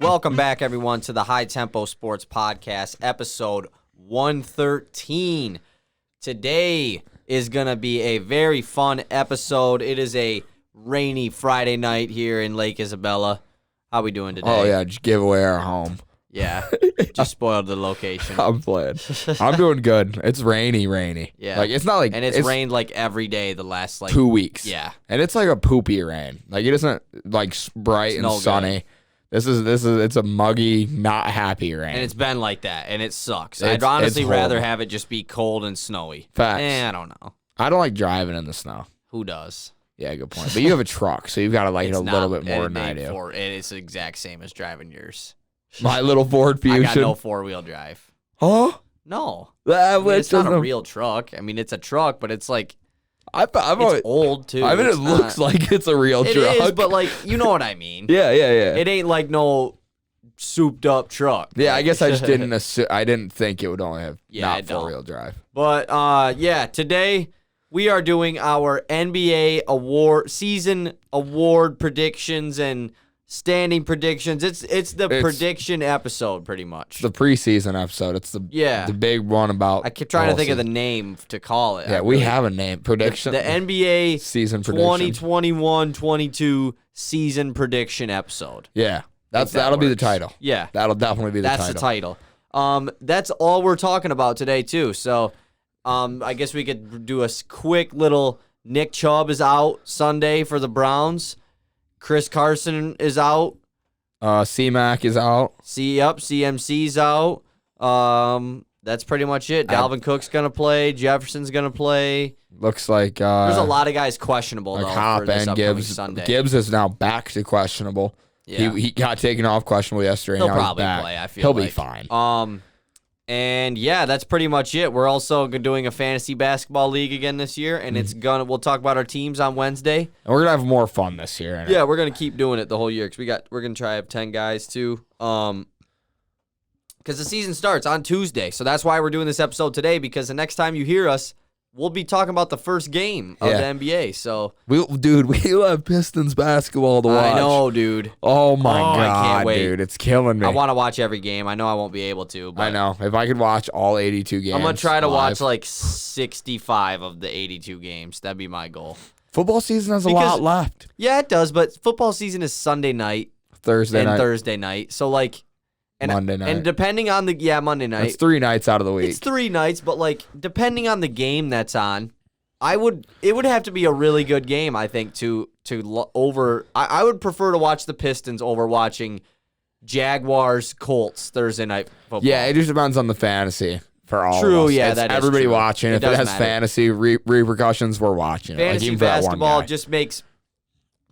Welcome back, everyone, to the High Tempo Sports Podcast, episode 113. Today is going to be a very fun episode. It is a rainy Friday night here in Lake Isabella. How we doing today? Oh, yeah, just give away our home. Yeah, just spoiled the location. I'm playing. I'm doing good. It's rainy. Yeah. Like, it's not like... And it's rained, like, every day the last, 2 weeks. Yeah. And it's like a poopy rain. Like, it isn't, like, bright and sunny. Good. It's a muggy, not happy rain. And it's been like that, and it sucks. I'd honestly rather have it just be cold and snowy. Facts. I don't know. I don't like driving in the snow. Who does? Yeah, good point. But you have a truck, so you've got to like it a little bit more than I do. It's the exact same as driving yours. My little Ford Fusion. I got no four-wheel drive. Huh? No. It's not a real truck. I mean, it's a truck, but it's like... it's old, too. I mean, it looks like it's a real truck. It is, but, like, you know what I mean. Yeah. It ain't like no souped-up truck. Yeah, I guess I just didn't assume... I didn't think it would only have not four-wheel drive. But, today... we are doing our NBA season award predictions and standing predictions. It's the prediction episode, pretty much. The preseason episode. It's the big one about. I keep trying to think of the name to call it. Yeah, we have a name. Prediction. The NBA season prediction. 2021-22 season prediction episode. Yeah, that'll be the title. Yeah, that'll definitely be the title. That's the title. That's all we're talking about today too. So. I guess we could do a quick little. Nick Chubb is out Sunday for the Browns. Chris Carson is out. C-Mac is out. CMC's out. That's pretty much it. Dalvin Cook's gonna play. Jefferson's gonna play. Looks like there's a lot of guys questionable like though Hop for this and upcoming Sunday. Gibbs is now back to questionable. Yeah. He got taken off questionable yesterday. He'll now probably he's back. play. I feel he'll like. be fine. And yeah, that's pretty much it. We're also doing a fantasy basketball league again this year, and we'll talk about our teams on Wednesday. And we're gonna have more fun this year. Yeah, we're gonna keep doing it the whole year because we're gonna try to have 10 guys too. Because the season starts on Tuesday, so that's why we're doing this episode today. Because the next time you hear us, we'll be talking about the first game of the NBA. So we'll have Pistons basketball to watch. I know, dude. Oh my God, I can't wait. dude, it's killing me. I want to watch every game. I know I won't be able to. But I know. If I could watch all 82 games, I'm gonna try to watch like 65 of the 82 games. That'd be my goal. Football season has a lot left. Yeah, it does. But football season is Sunday night, Thursday night. So like. Monday night. And depending on Monday night. It's 3 nights out of the week. It's 3 nights, but like depending on the game that's on, it would have to be a really good game, I think, I would prefer to watch the Pistons over watching Jaguars Colts Thursday night football. Yeah, it just depends on the fantasy for all True, of us. Yeah, it's that is everybody true. watching. If it has fantasy repercussions, we're watching fantasy it. Like, basketball just makes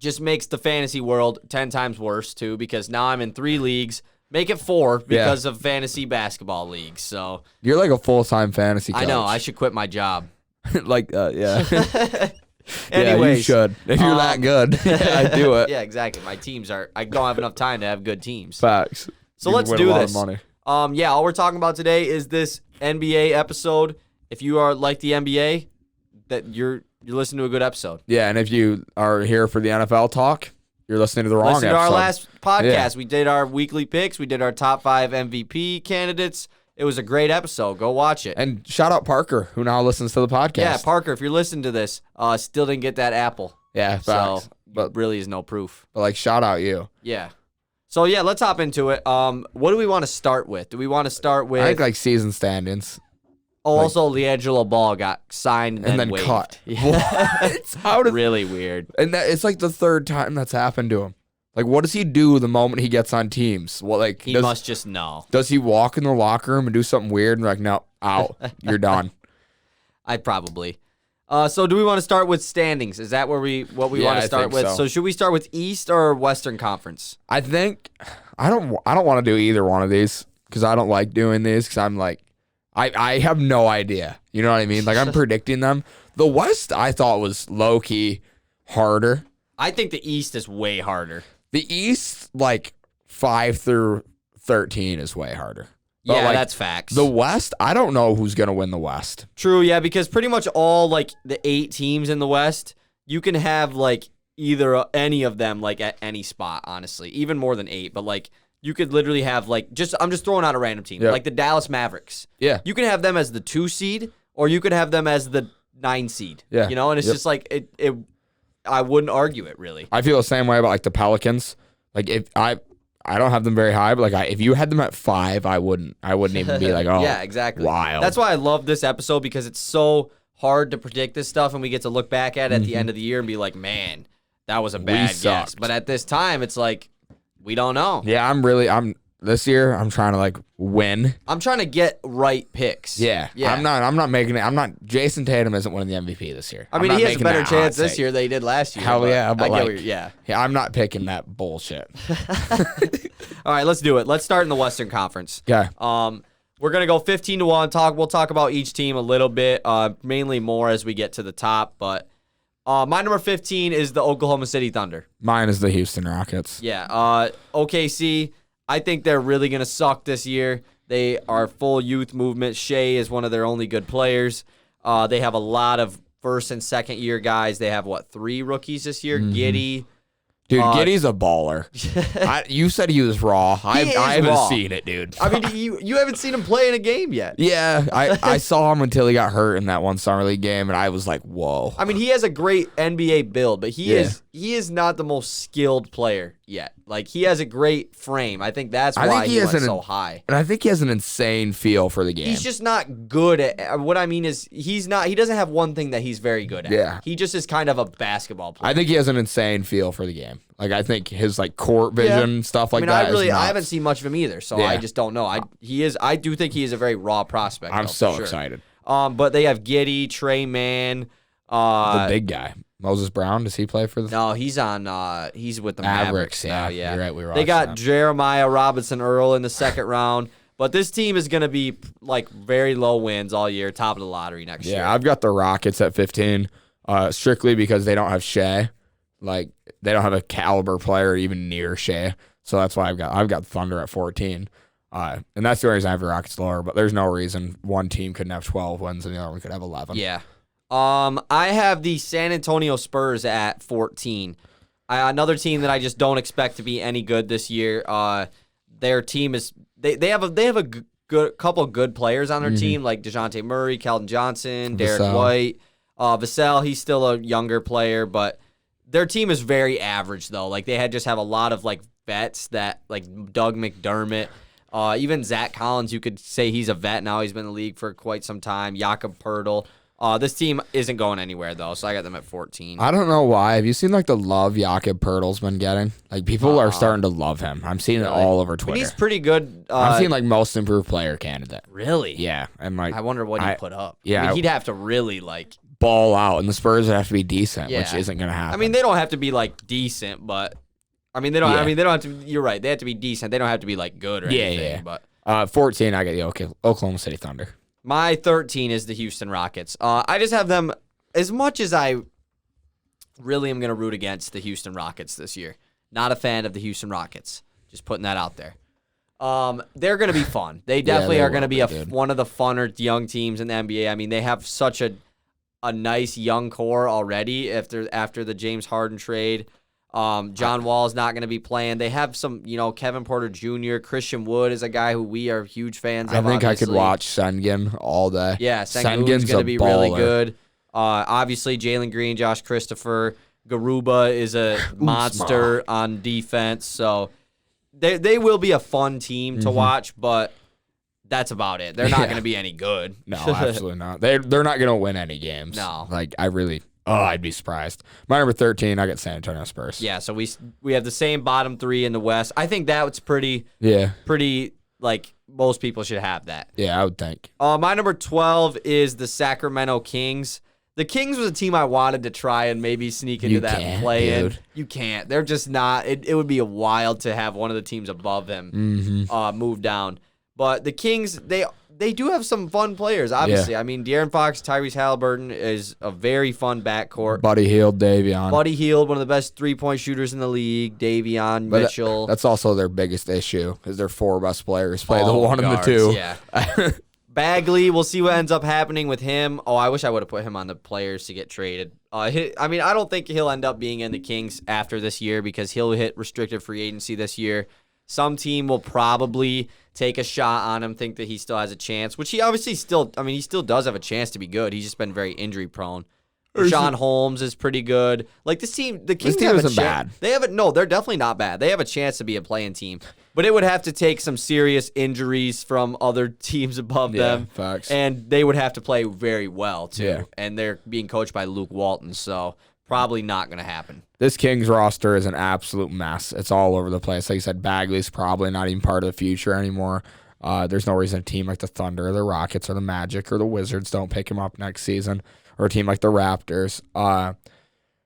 the fantasy world 10 times worse too, because now I'm in 3 leagues. Make it 4 because of fantasy basketball leagues. So you're like a full-time fantasy coach. I know. I should quit my job. Yeah. Anyways, yeah, you should. If you're that good, I do it. Yeah, exactly. My teams I don't have enough time to have good teams. Facts. So let's do this. All we're talking about today is this NBA episode. If you are like the NBA, that you're listening to a good episode. Yeah, and if you are here for the NFL talk, you're listening to the wrong episode. Listen to our last podcast. Yeah. We did our weekly picks. We did our top 5 MVP candidates. It was a great episode. Go watch it. And shout out Parker, who now listens to the podcast. Yeah, Parker, if you're listening to this, still didn't get that apple. Yeah, facts. So, but really is no proof. But like, shout out you. Yeah. So yeah, let's hop into it. What do we want to start with? Do we want to start with? I think like season standings. Oh, also, LiAngelo Ball got signed and then waived. Cut. Yeah. What? Really weird. And it's like the 3rd time that's happened to him. Like, what does he do the moment he gets on teams? What, like he must just know. Does he walk in the locker room and do something weird and like, no, out, you're done? I'd probably. So do we want to start with standings? Is that what we want to start with? So should we start with East or Western Conference? I think I don't want to do either one of these because I don't like doing these because I'm like. I have no idea. You know what I mean? Like, I'm predicting them. The West, I thought, was low-key harder. I think the East is way harder. The East, like, 5 through 13 is way harder. But yeah, like, that's facts. The West, I don't know who's going to win the West. True, yeah, because pretty much all, like, the 8 teams in the West, you can have, like, any of them like at any spot, honestly. Even more than 8, but like you could literally have like I'm just throwing out a random team. Yep. Like the Dallas Mavericks. Yeah. You can have them as the 2 seed or you could have them as the 9 seed. Yeah. You know, and it's just like it I wouldn't argue it really. I feel the same way about like the Pelicans. Like if I don't have them very high, but like if you had them at 5, I wouldn't even be like, oh, yeah, exactly. Wild. That's why I love this episode because it's so hard to predict this stuff, and we get to look back at it at the end of the year and be like, man, that was a bad guess. But at this time, it's like we don't know. Yeah, this year I'm trying to like win. I'm trying to get right picks. Yeah. I'm not making it. Jason Tatum isn't winning the MVP this year. I mean, he has a better chance this year than he did last year. Hell yeah, but yeah, I'm not picking that bullshit. All right, let's do it. Let's start in the Western Conference. Okay. We're gonna go 15-1. We'll talk about each team a little bit, mainly more as we get to the top. But my number 15 is the Oklahoma City Thunder. Mine is the Houston Rockets. Yeah. OKC. I think they're really going to suck this year. They are full youth movement. Shea is one of their only good players. They have a lot of first and second year guys. They have, 3 rookies this year? Giddey. Dude, Giddey's a baller. You said he was raw. I haven't seen it, dude. I mean, you haven't seen him play in a game yet. Yeah, I saw him until he got hurt in that one summer league game, and I was like, whoa. I mean, he has a great NBA build, but he is not the most skilled player yet. Like, he has a great frame. I think that's why he went so high. And I think he has an insane feel for the game. He's just not good at what I mean is he doesn't have one thing that he's very good at. Yeah. He just is kind of a basketball player. I think he has an insane feel for the game. Like, I think his court vision, stuff like that. I haven't seen much of him either, so I just don't know. I do think he is a very raw prospect. I'm so excited. But they have Giddey, Trey Mann, the big guy. Moses Brown, does he play for the? No, he's with the Mavericks now. Yeah, you're right. They got Jeremiah Robinson Earl in the second round, but this team is going to be like very low wins all year, top of the lottery next year. Yeah, I've got the Rockets at 15, strictly because they don't have Shea. Like they don't have a caliber player even near Shea, so that's why I've got Thunder at 14. And that's the only reason I have the Rockets lower. But there's no reason one team couldn't have 12 wins and the other one could have 11. Yeah. I have the San Antonio Spurs at 14. Another team that I just don't expect to be any good this year. Their team is they have a good couple of good players on their team like DeJounte Murray, Keldon Johnson, Derek White, Vassell. He's still a younger player, but their team is very average though. Like they just have a lot of like vets that like Doug McDermott. Even Zach Collins, you could say he's a vet now. He's been in the league for quite some time. Jakob Poeltl. This team isn't going anywhere, though, so I got them at 14. I don't know why. Have you seen, the love Jakob Poeltl's been getting? Like, people are starting to love him. I'm seeing it all over Twitter. But he's pretty good. I'm seeing, most improved player candidate. Really? Yeah. And, I wonder what he'd put up. Yeah. I mean, he'd have to really, ball out, and the Spurs would have to be decent, which isn't going to happen. I mean, they don't have to be, decent, but... I mean, they don't have to... You're right. They have to be decent. They don't have to be, good or anything. Yeah. But 14, I got the Oklahoma City Thunder. My 13 is the Houston Rockets. I just have them, as much as I really am going to root against the Houston Rockets this year. Not a fan of the Houston Rockets. Just putting that out there. They're going to be fun. They definitely are going to be one of the funner young teams in the NBA. I mean, they have such a nice young core already after the James Harden trade. John Wall's not going to be playing. They have some, Kevin Porter Jr., Christian Wood is a guy who we are huge fans of. I think obviously. I could watch Sengun all day. Yeah, Sengun's going to be really good. Obviously, Jalen Green, Josh Christopher, Garuba is a monster on defense. So they will be a fun team to watch, but that's about it. They're not going to be any good. No, absolutely not. They're not going to win any games. No. I'd be surprised. My number 13, I got San Antonio Spurs. Yeah, so we have the same bottom 3 in the West. I think that's pretty, most people should have that. Yeah, I would think. My number 12 is the Sacramento Kings. The Kings was a team I wanted to try and maybe sneak into that play-in. You can't. They're just not. It would be a wild to have one of the teams above them move down. But the Kings, they do have some fun players, obviously. Yeah. I mean, De'Aaron Fox, Tyrese Halliburton is a very fun backcourt. Buddy Hield, Davion. Buddy Hield, one of the best three-point shooters in the league. Davion, Mitchell. That's also their biggest issue, is their 4 best players play the 1 and the 2. Yeah. Bagley, we'll see what ends up happening with him. Oh, I wish I would have put him on the players to get traded. I don't think he'll end up being in the Kings after this year because he'll hit restricted free agency this year. Some team will probably take a shot on him, think that he still has a chance, which he obviously still, he still does have a chance to be good. He's just been very injury prone. Rashawn Holmes is pretty good. Like the Kings isn't bad. They're definitely not bad. They have a chance to be a play-in team, but it would have to take some serious injuries from other teams above them. Facts. And they would have to play very well too. Yeah. And they're being coached by Luke Walton, so probably not going to happen. This Kings roster is an absolute mess. It's all over the place. Like you said, Bagley's probably not even part of the future anymore. There's no reason a team like the Thunder or the Rockets or the Magic or the Wizards don't pick him up next season, or a team like the Raptors.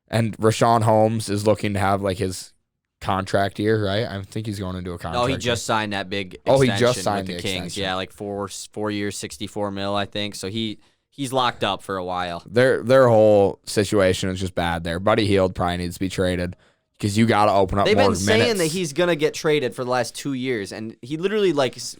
And Rashawn Holmes is looking to have like his contract year, right? I think he's going into a contract. No, he just signed that big extension he just signed with the Kings. extension. Yeah, like 4 years, $64 million, I think. So he's locked up for a while. Their whole situation is just bad there. Buddy Hield probably needs to be traded because you got to open up They've more been minutes. saying that he's going to get traded for the last 2 years, and he literally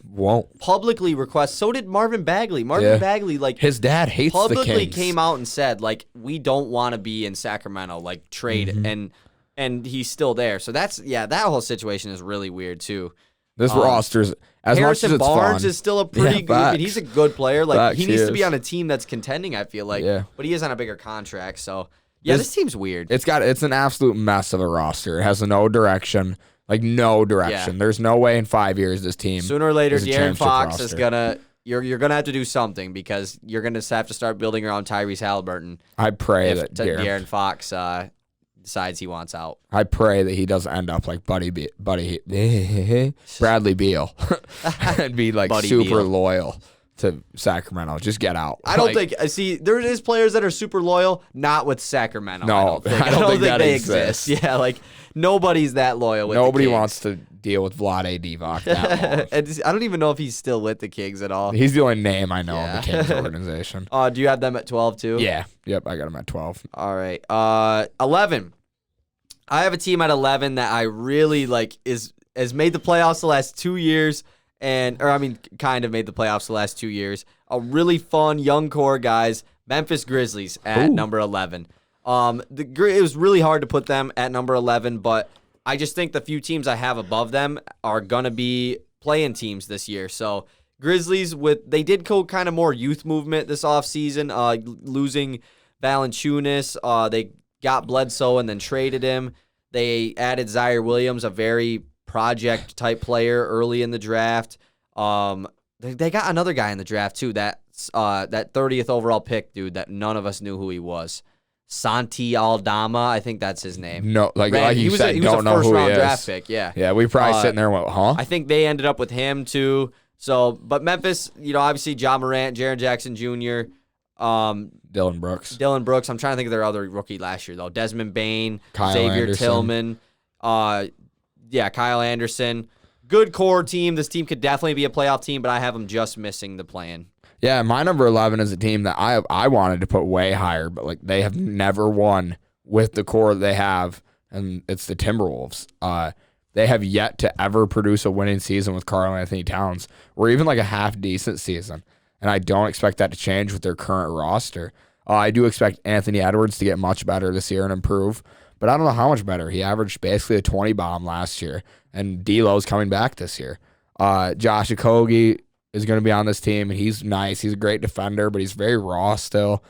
won't publicly request. So did Marvin Bagley. Bagley, his dad hates the publicly Kings. came out and said, we don't want to be in Sacramento, trade, and he's still there. So that whole situation is really weird too. This roster's as Harrison much as it's Barnes fun. is still a pretty good. He's a good player. He needs to be is. on a team that's contending. I feel like, but he is on a bigger contract. So this team's weird. It's an absolute mess of a roster. It has no direction. No direction. Yeah. There's no way in 5 years this team. Sooner or later, is a De'Aaron Fox championship is roster. you're gonna have to do something because you're gonna have to start building around Tyrese Halliburton. I pray if that De'Aaron Fox decides he wants out. I pray that he doesn't end up like Bradley Beal and be Buddy super Beal. loyal to Sacramento. Just get out. I don't think. See, there is players that are super loyal, not with Sacramento. No, I don't think that they exists. Yeah, nobody's that loyal with Nobody the Kings. wants to deal with Vlade Divac that long. And I don't even know if he's still with the Kings at all. He's the only name I know Yeah. of the Kings organization. Do you have them at 12 too? Yeah. Yep, I got him at 12. All right. 11. I have a team at 11 that I really has made the playoffs the last 2 years, kind of made the playoffs the last 2 years. A really fun young core guys, Memphis Grizzlies at number 11. It was really hard to put them at number 11, but I just think the few teams I have above them are gonna be play-in teams this year. So Grizzlies they did go kind of more youth movement this offseason, losing Valanciunas. They got Bledsoe and then traded him. They added Zaire Williams, a very project-type player, early in the draft. They got another guy in the draft, too, that 30th overall pick, dude, that none of us knew who he was. Santi Aldama, I think that's his name. No, like you said, don't know who he first-round is. draft pick, yeah. Yeah, we probably sitting there and went, huh? I think they ended up with him, too. So, but Memphis, obviously Ja Morant, Jaren Jackson Jr., Dylan Brooks. I'm trying to think of their other rookie last year, though. Desmond Bane, Kyle Xavier Anderson. Tillman. Kyle Anderson. Good core team. This team could definitely be a playoff team, but I have them just missing the plan. Yeah, my number 11 is a team that I wanted to put way higher, but they have never won with the core they have, and it's the Timberwolves. They have yet to ever produce a winning season with Karl Anthony Towns, or even a half-decent season. And I don't expect that to change with their current roster. I do expect Anthony Edwards to get much better this year and improve, but I don't know how much better. He averaged basically a 20 bomb last year, and D'Lo's coming back this year. Josh Okogie is going to be on this team, and he's nice. He's a great defender, but he's very raw still.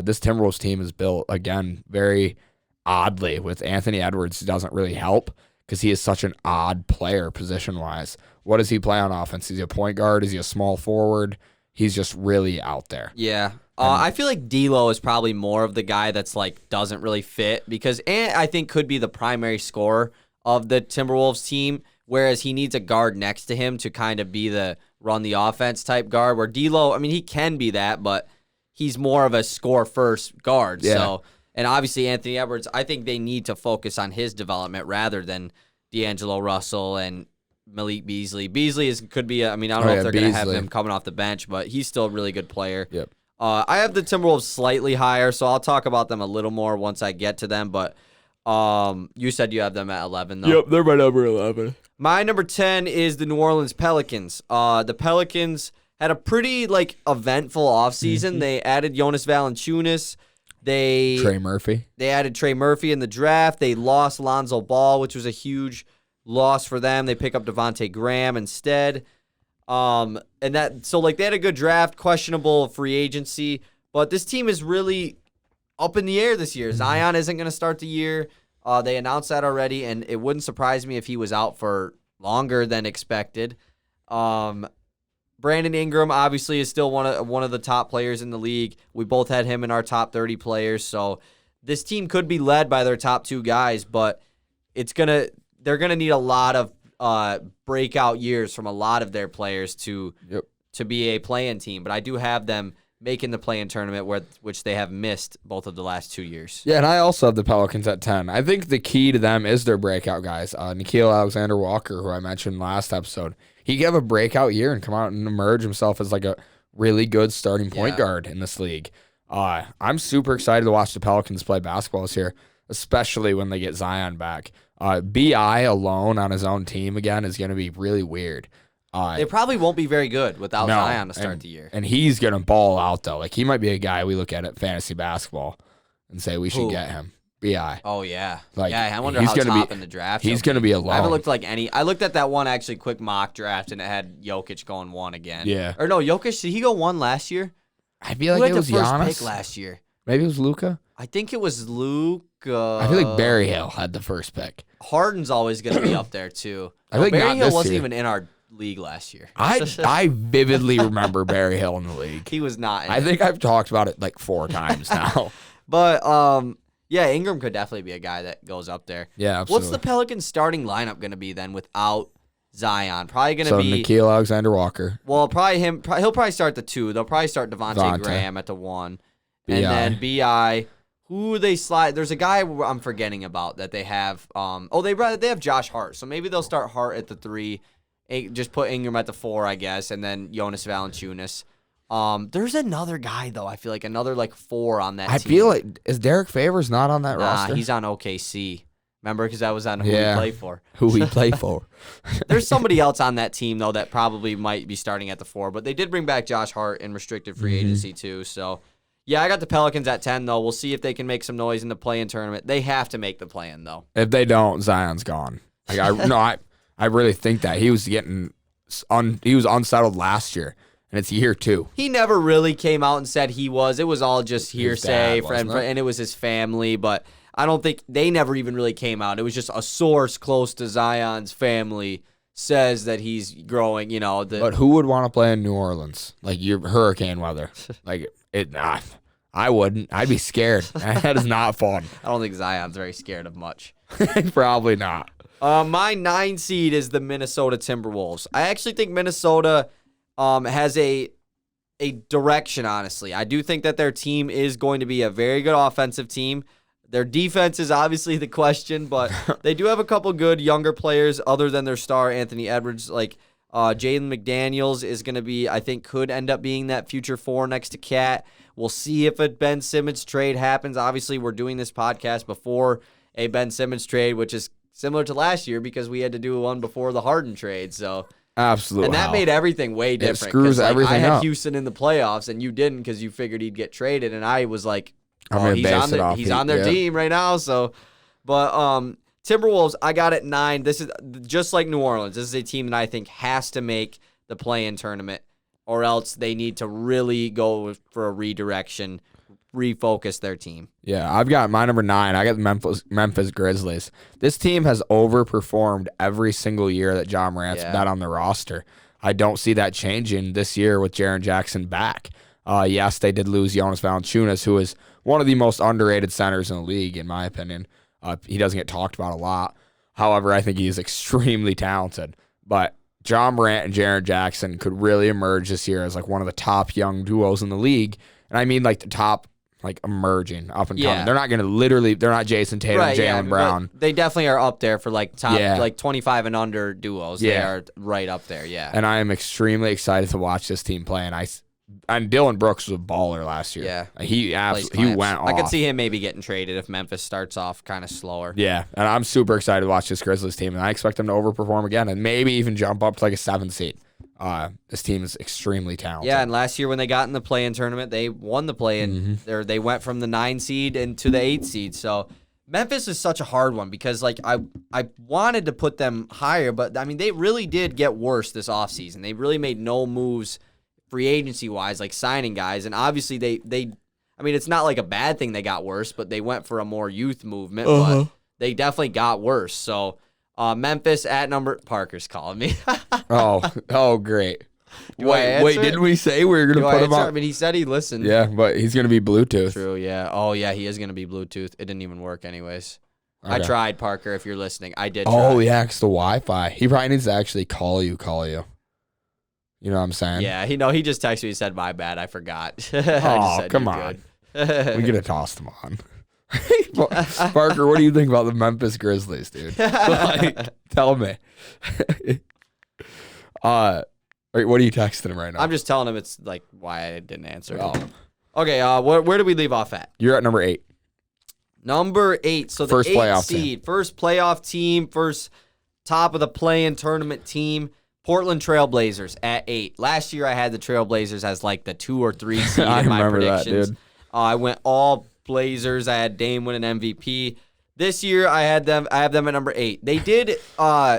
This Timberwolves team is built, again, very oddly with Anthony Edwards. Doesn't really help because he is such an odd player position-wise. What does he play on offense? Is he a point guard? Is he a small forward? He's just really out there. Yeah. I feel like D'Lo is probably more of the guy that's doesn't really fit because Ant, I think, could be the primary scorer of the Timberwolves team, whereas he needs a guard next to him to kind of be the run the offense type guard, where D'Lo, he can be that, but he's more of a score first guard. Yeah. So, and obviously Anthony Edwards, I think they need to focus on his development rather than D'Angelo Russell and Malik Beasley. Beasley could be, I don't know if they're going to have him coming off the bench, but he's still a really good player. Yep. I have the Timberwolves slightly higher, so I'll talk about them a little more once I get to them, but you said you have them at 11, though. Yep, they're my number 11. My number 10 is the New Orleans Pelicans. The Pelicans had a pretty eventful offseason. They added Jonas Valanciunas. Trey Murphy. They added Trey Murphy in the draft. They lost Lonzo Ball, which was a huge loss for them. They pick up Devontae Graham instead. They had a good draft, questionable free agency, but this team is really up in the air this year. Zion isn't going to start the year. They announced that already, and it wouldn't surprise me if he was out for longer than expected. Brandon Ingram obviously is still one of the top players in the league. We both had him in our top 30 players, so this team could be led by their top two guys, but they're gonna need a lot of breakout years from a lot of their players to be a play-in team. But I do have them making the play-in tournament, which they have missed both of the last 2 years. Yeah, and I also have the Pelicans at 10. I think the key to them is their breakout guys. Nickeil Alexander-Walker, who I mentioned last episode, he could have a breakout year and come out and emerge himself as a really good starting point guard in this league. I'm super excited to watch the Pelicans play basketball this year, especially when they get Zion back. B.I. alone on his own team again is going to be really weird. They probably won't be very good without Zion to start the year. And he's going to ball out, though. He might be a guy we look at fantasy basketball and say we should get him. B.I. Oh, yeah. I wonder how top in the draft. He's going to be alone. I haven't looked I looked at that one actually quick mock draft, and it had Jokic going 1 again. Yeah. Or no, Jokic, did he go 1 last year? I feel like it was Giannis. Who had the Giannis. first pick last year? Maybe it was Luka. I think it was Luka. I feel like Barry Hill had the first pick. Harden's always going to be up there, too. I think Barry not Hill this wasn't year. even in our league last year. I vividly remember Barry Hill in the league. He was not in I think I've talked about it 4 times now. But, yeah, Ingram could definitely be a guy that goes up there. Yeah, absolutely. What's the Pelicans starting lineup going to be then without Zion? Probably going to be Nickeil Alexander-Walker. Well, probably him. He'll probably start the 2. They'll probably start Devontae Graham at the 1, and then B.I. Who they slide? There's a guy I'm forgetting about that they have. They have Josh Hart, so maybe they'll start Hart at the 3, just put Ingram at the 4, I guess, and then Jonas Valanciunas. There's another guy though. I feel like another 4 on that team. I feel like is Derek Favors not on that roster? He's on OKC. Remember, because I was on who we play for. Who we play for. There's somebody else on that team, though, that probably might be starting at the 4. But they did bring back Josh Hart in restricted free agency, too. So, yeah, I got the Pelicans at 10, though. We'll see if they can make some noise in the play-in tournament. They have to make the play-in, though. If they don't, Zion's gone. I really think that. He was he was unsettled last year, and it's year 2. He never really came out and said he was. It was all just hearsay, dad, and it was his family, but I don't think they never even really came out. It was just a source close to Zion's family says that he's growing, But who would want to play in New Orleans? Your hurricane weather. I wouldn't. I'd be scared. That is not fun. I don't think Zion's very scared of much. Probably not. My 9 seed is the Minnesota Timberwolves. I actually think Minnesota has a direction, honestly. I do think that their team is going to be a very good offensive team. Their defense is obviously the question, but they do have a couple good younger players other than their star, Anthony Edwards. Jaden McDaniels is going to be, I think, could end up being that future 4 next to Cat. We'll see if a Ben Simmons trade happens. Obviously, we're doing this podcast before a Ben Simmons trade, which is similar to last year because we had to do one before the Harden trade. So absolutely, and that made everything way different. It screws everything I had up. Houston in the playoffs, and you didn't because you figured he'd get traded, and I was like, he's on their team right now. So, but Timberwolves, I got it 9. This is just like New Orleans. This is a team that I think has to make the play-in tournament, or else they need to really go for a redirection, refocus their team. Yeah, I've got my number 9. I got the Memphis Grizzlies. This team has overperformed every single year that John Morant's been on the roster. I don't see that changing this year with Jaren Jackson back. Yes, they did lose Jonas Valanciunas, who is one of the most underrated centers in the league, in my opinion. He doesn't get talked about a lot. However, I think he is extremely talented. But John Morant and Jaren Jackson could really emerge this year as one of the top young duos in the league. And I mean the top emerging, up and coming. They're not going to they're not Jason Tatum, Jaylen Brown. They definitely are up there for top 25 and under duos. They are right up there, And I am extremely excited to watch this team play. And Dylan Brooks was a baller last year. Yeah. He went off. I could see him maybe getting traded if Memphis starts off kind of slower. Yeah, and I'm super excited to watch this Grizzlies team, and I expect them to overperform again and maybe even jump up to a 7 seed. This team is extremely talented. Yeah, and last year when they got in the play-in tournament, they won the play-in. They went from the 9 seed into the 8 seed. So Memphis is such a hard one because like I wanted to put them higher, but I mean they really did get worse this offseason. They really made no moves free agency-wise, like signing guys, and obviously they I mean it's not like a bad thing they got worse, but they went for a more youth movement, but they definitely got worse. So Memphis at number Parker's calling me. oh, great. Wait, didn't we say we were going to put him on? I mean, he said he listened. Yeah, but he's going to be Bluetooth. True, yeah. Oh, yeah, he is going to be Bluetooth. It didn't even work anyways. Okay. I tried, Parker, if you're listening. I did try. Oh, yeah, it's the Wi-Fi. He probably needs to actually call you. You know what I'm saying? Yeah, he just texted me and said, my bad, I forgot. Come on. We could have tossed him on. Parker, what do you think about the Memphis Grizzlies, dude? Like, tell me. What are you texting him right now? I'm just telling him it's like why I didn't answer. Okay, where do we leave off at? You're at number 8. Number 8. So the first 8 playoff seed, first playoff team, first top of the play-in tournament team. Portland Trailblazers at 8. Last year I had the Trailblazers as like the 2 or 3 seed in my predictions. That, dude. I went all Blazers. I had Dame win an MVP. This year I have them at number 8. They did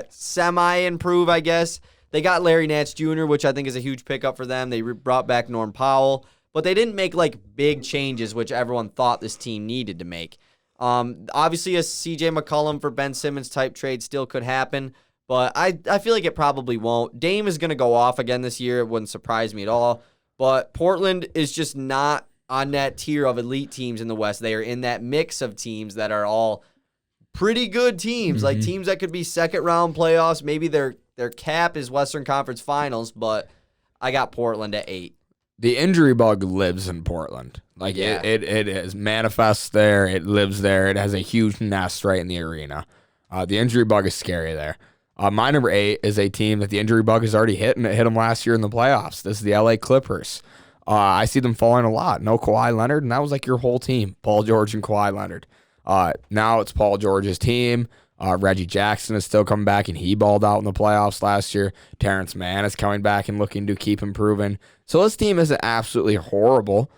semi-improve, I guess. They got Larry Nance Jr., which I think is a huge pickup for them. They brought back Norm Powell, but they didn't make like big changes, which everyone thought this team needed to make. Obviously, a C.J. McCollum for Ben Simmons type trade still could happen, but I feel like it probably won't. Dame is going to go off again this year. It wouldn't surprise me at all. But Portland is just not on that tier of elite teams in the West. They are in that mix of teams that are all pretty good teams, like teams that could be second-round playoffs. Maybe their cap is Western Conference Finals, but I got Portland at 8. The injury bug lives in Portland. Like, yeah. it is manifests there. It lives there. It has a huge nest right in the arena. The injury bug is scary there. My number 8 is a team that the injury bug has already hit, and it hit them last year in the playoffs. This is the LA Clippers. I see them falling a lot. No Kawhi Leonard, and that was like your whole team, Paul George and Kawhi Leonard. Now it's Paul George's team. Reggie Jackson is still coming back, and he balled out in the playoffs last year. Terrence Mann is coming back and looking to keep improving. So this team isn't absolutely horrible,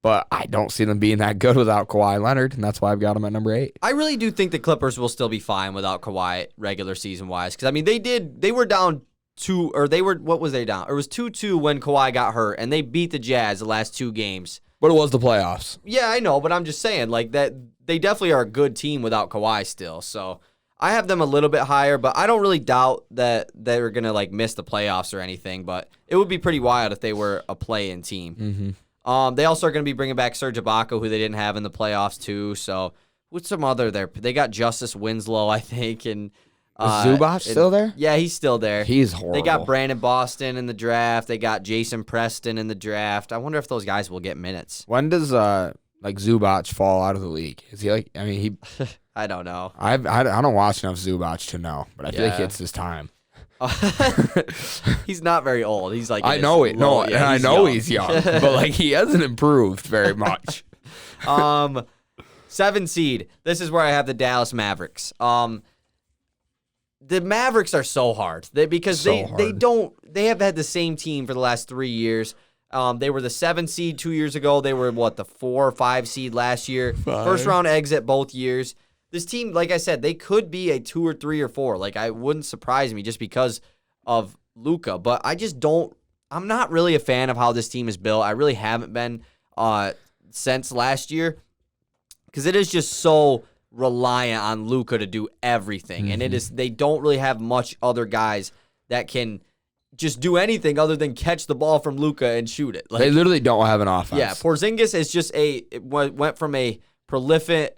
but I don't see them being that good without Kawhi Leonard, and that's why I've got them at number 8. I really do think the Clippers will still be fine without Kawhi regular season-wise, because, I mean, they were down 2, or what was they down? It was 2-2 when Kawhi got hurt, and they beat the Jazz the last 2 games. But it was the playoffs. Yeah, I know, but I'm just saying, like, that they definitely are a good team without Kawhi still, so I have them a little bit higher, but I don't really doubt that they're going to like miss the playoffs or anything, but it would be pretty wild if they were a play-in team. They also are going to be bringing back Serge Ibaka, who they didn't have in the playoffs too, so what's some other there? They got Justice Winslow, I think, and is Zubac still there? Yeah, he's still there. He's horrible. They got Brandon Boston in the draft. They got Jason Preston in the draft. I wonder if those guys will get minutes. When does like Zubac fall out of the league? Is he like? I mean, he. I don't know. I don't watch enough Zubac to know, but I feel like it's his time. He's not very old. He's like I know it. No, and I know he's young, but like he hasn't improved very much. 7 seed. This is where I have the Dallas Mavericks. The Mavericks are so hard because they have had the same team for the last 3 years. They were the 7 seed 2 years ago. They were the 4 or 5 seed last year. 5. First round exit both years. This team, like I said, they could be a 2 or 3 or 4. Like, I wouldn't surprise me just because of Luka. But I just don't. I'm not really a fan of how this team is built. I really haven't been since last year because it is just so reliant on Luka to do everything, and they don't really have much other guys that can just do anything other than catch the ball from Luka and shoot it. Like, they literally don't have an offense. Yeah, Porzingis is just went from a prolific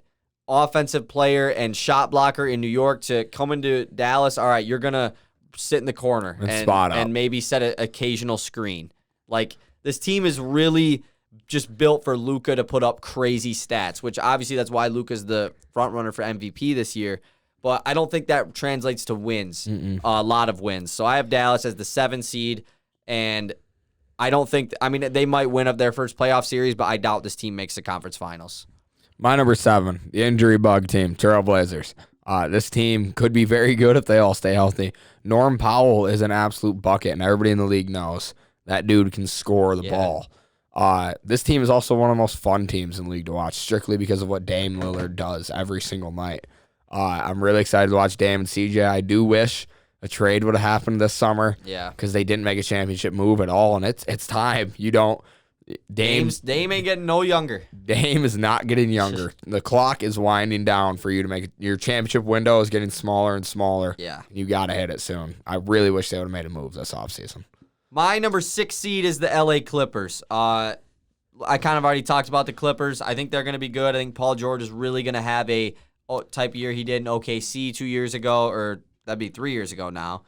offensive player and shot blocker in New York to coming to Dallas. All right, you're gonna sit in the corner and maybe set an occasional screen. Like, this team is really just built for Luka to put up crazy stats, which obviously that's why Luka's the front runner for MVP this year. But I don't think that translates to wins, a lot of wins. So I have Dallas as the 7 seed, and I don't think, I mean, they might win up their first playoff series, but I doubt this team makes the conference finals. My number 7, the injury bug team, Trailblazers. This team could be very good if they all stay healthy. Norm Powell is an absolute bucket, and everybody in the league knows that dude can score the ball. This team is also one of the most fun teams in the league to watch, strictly because of what Dame Lillard does every single night. I'm really excited to watch Dame and CJ. I do wish a trade would have happened this summer. Yeah. Because they didn't make a championship move at all, and it's time. You don't. Dame ain't getting no younger. Dame is not getting younger. The clock is winding down for you to make your championship window is getting smaller and smaller. Yeah. You got to hit it soon. I really wish they would have made a move this offseason. My number 6 seed is the LA Clippers. I kind of already talked about the Clippers. I think they're going to be good. I think Paul George is really going to have a type of year he did in OKC 2 years ago, or that'd be 3 years ago now.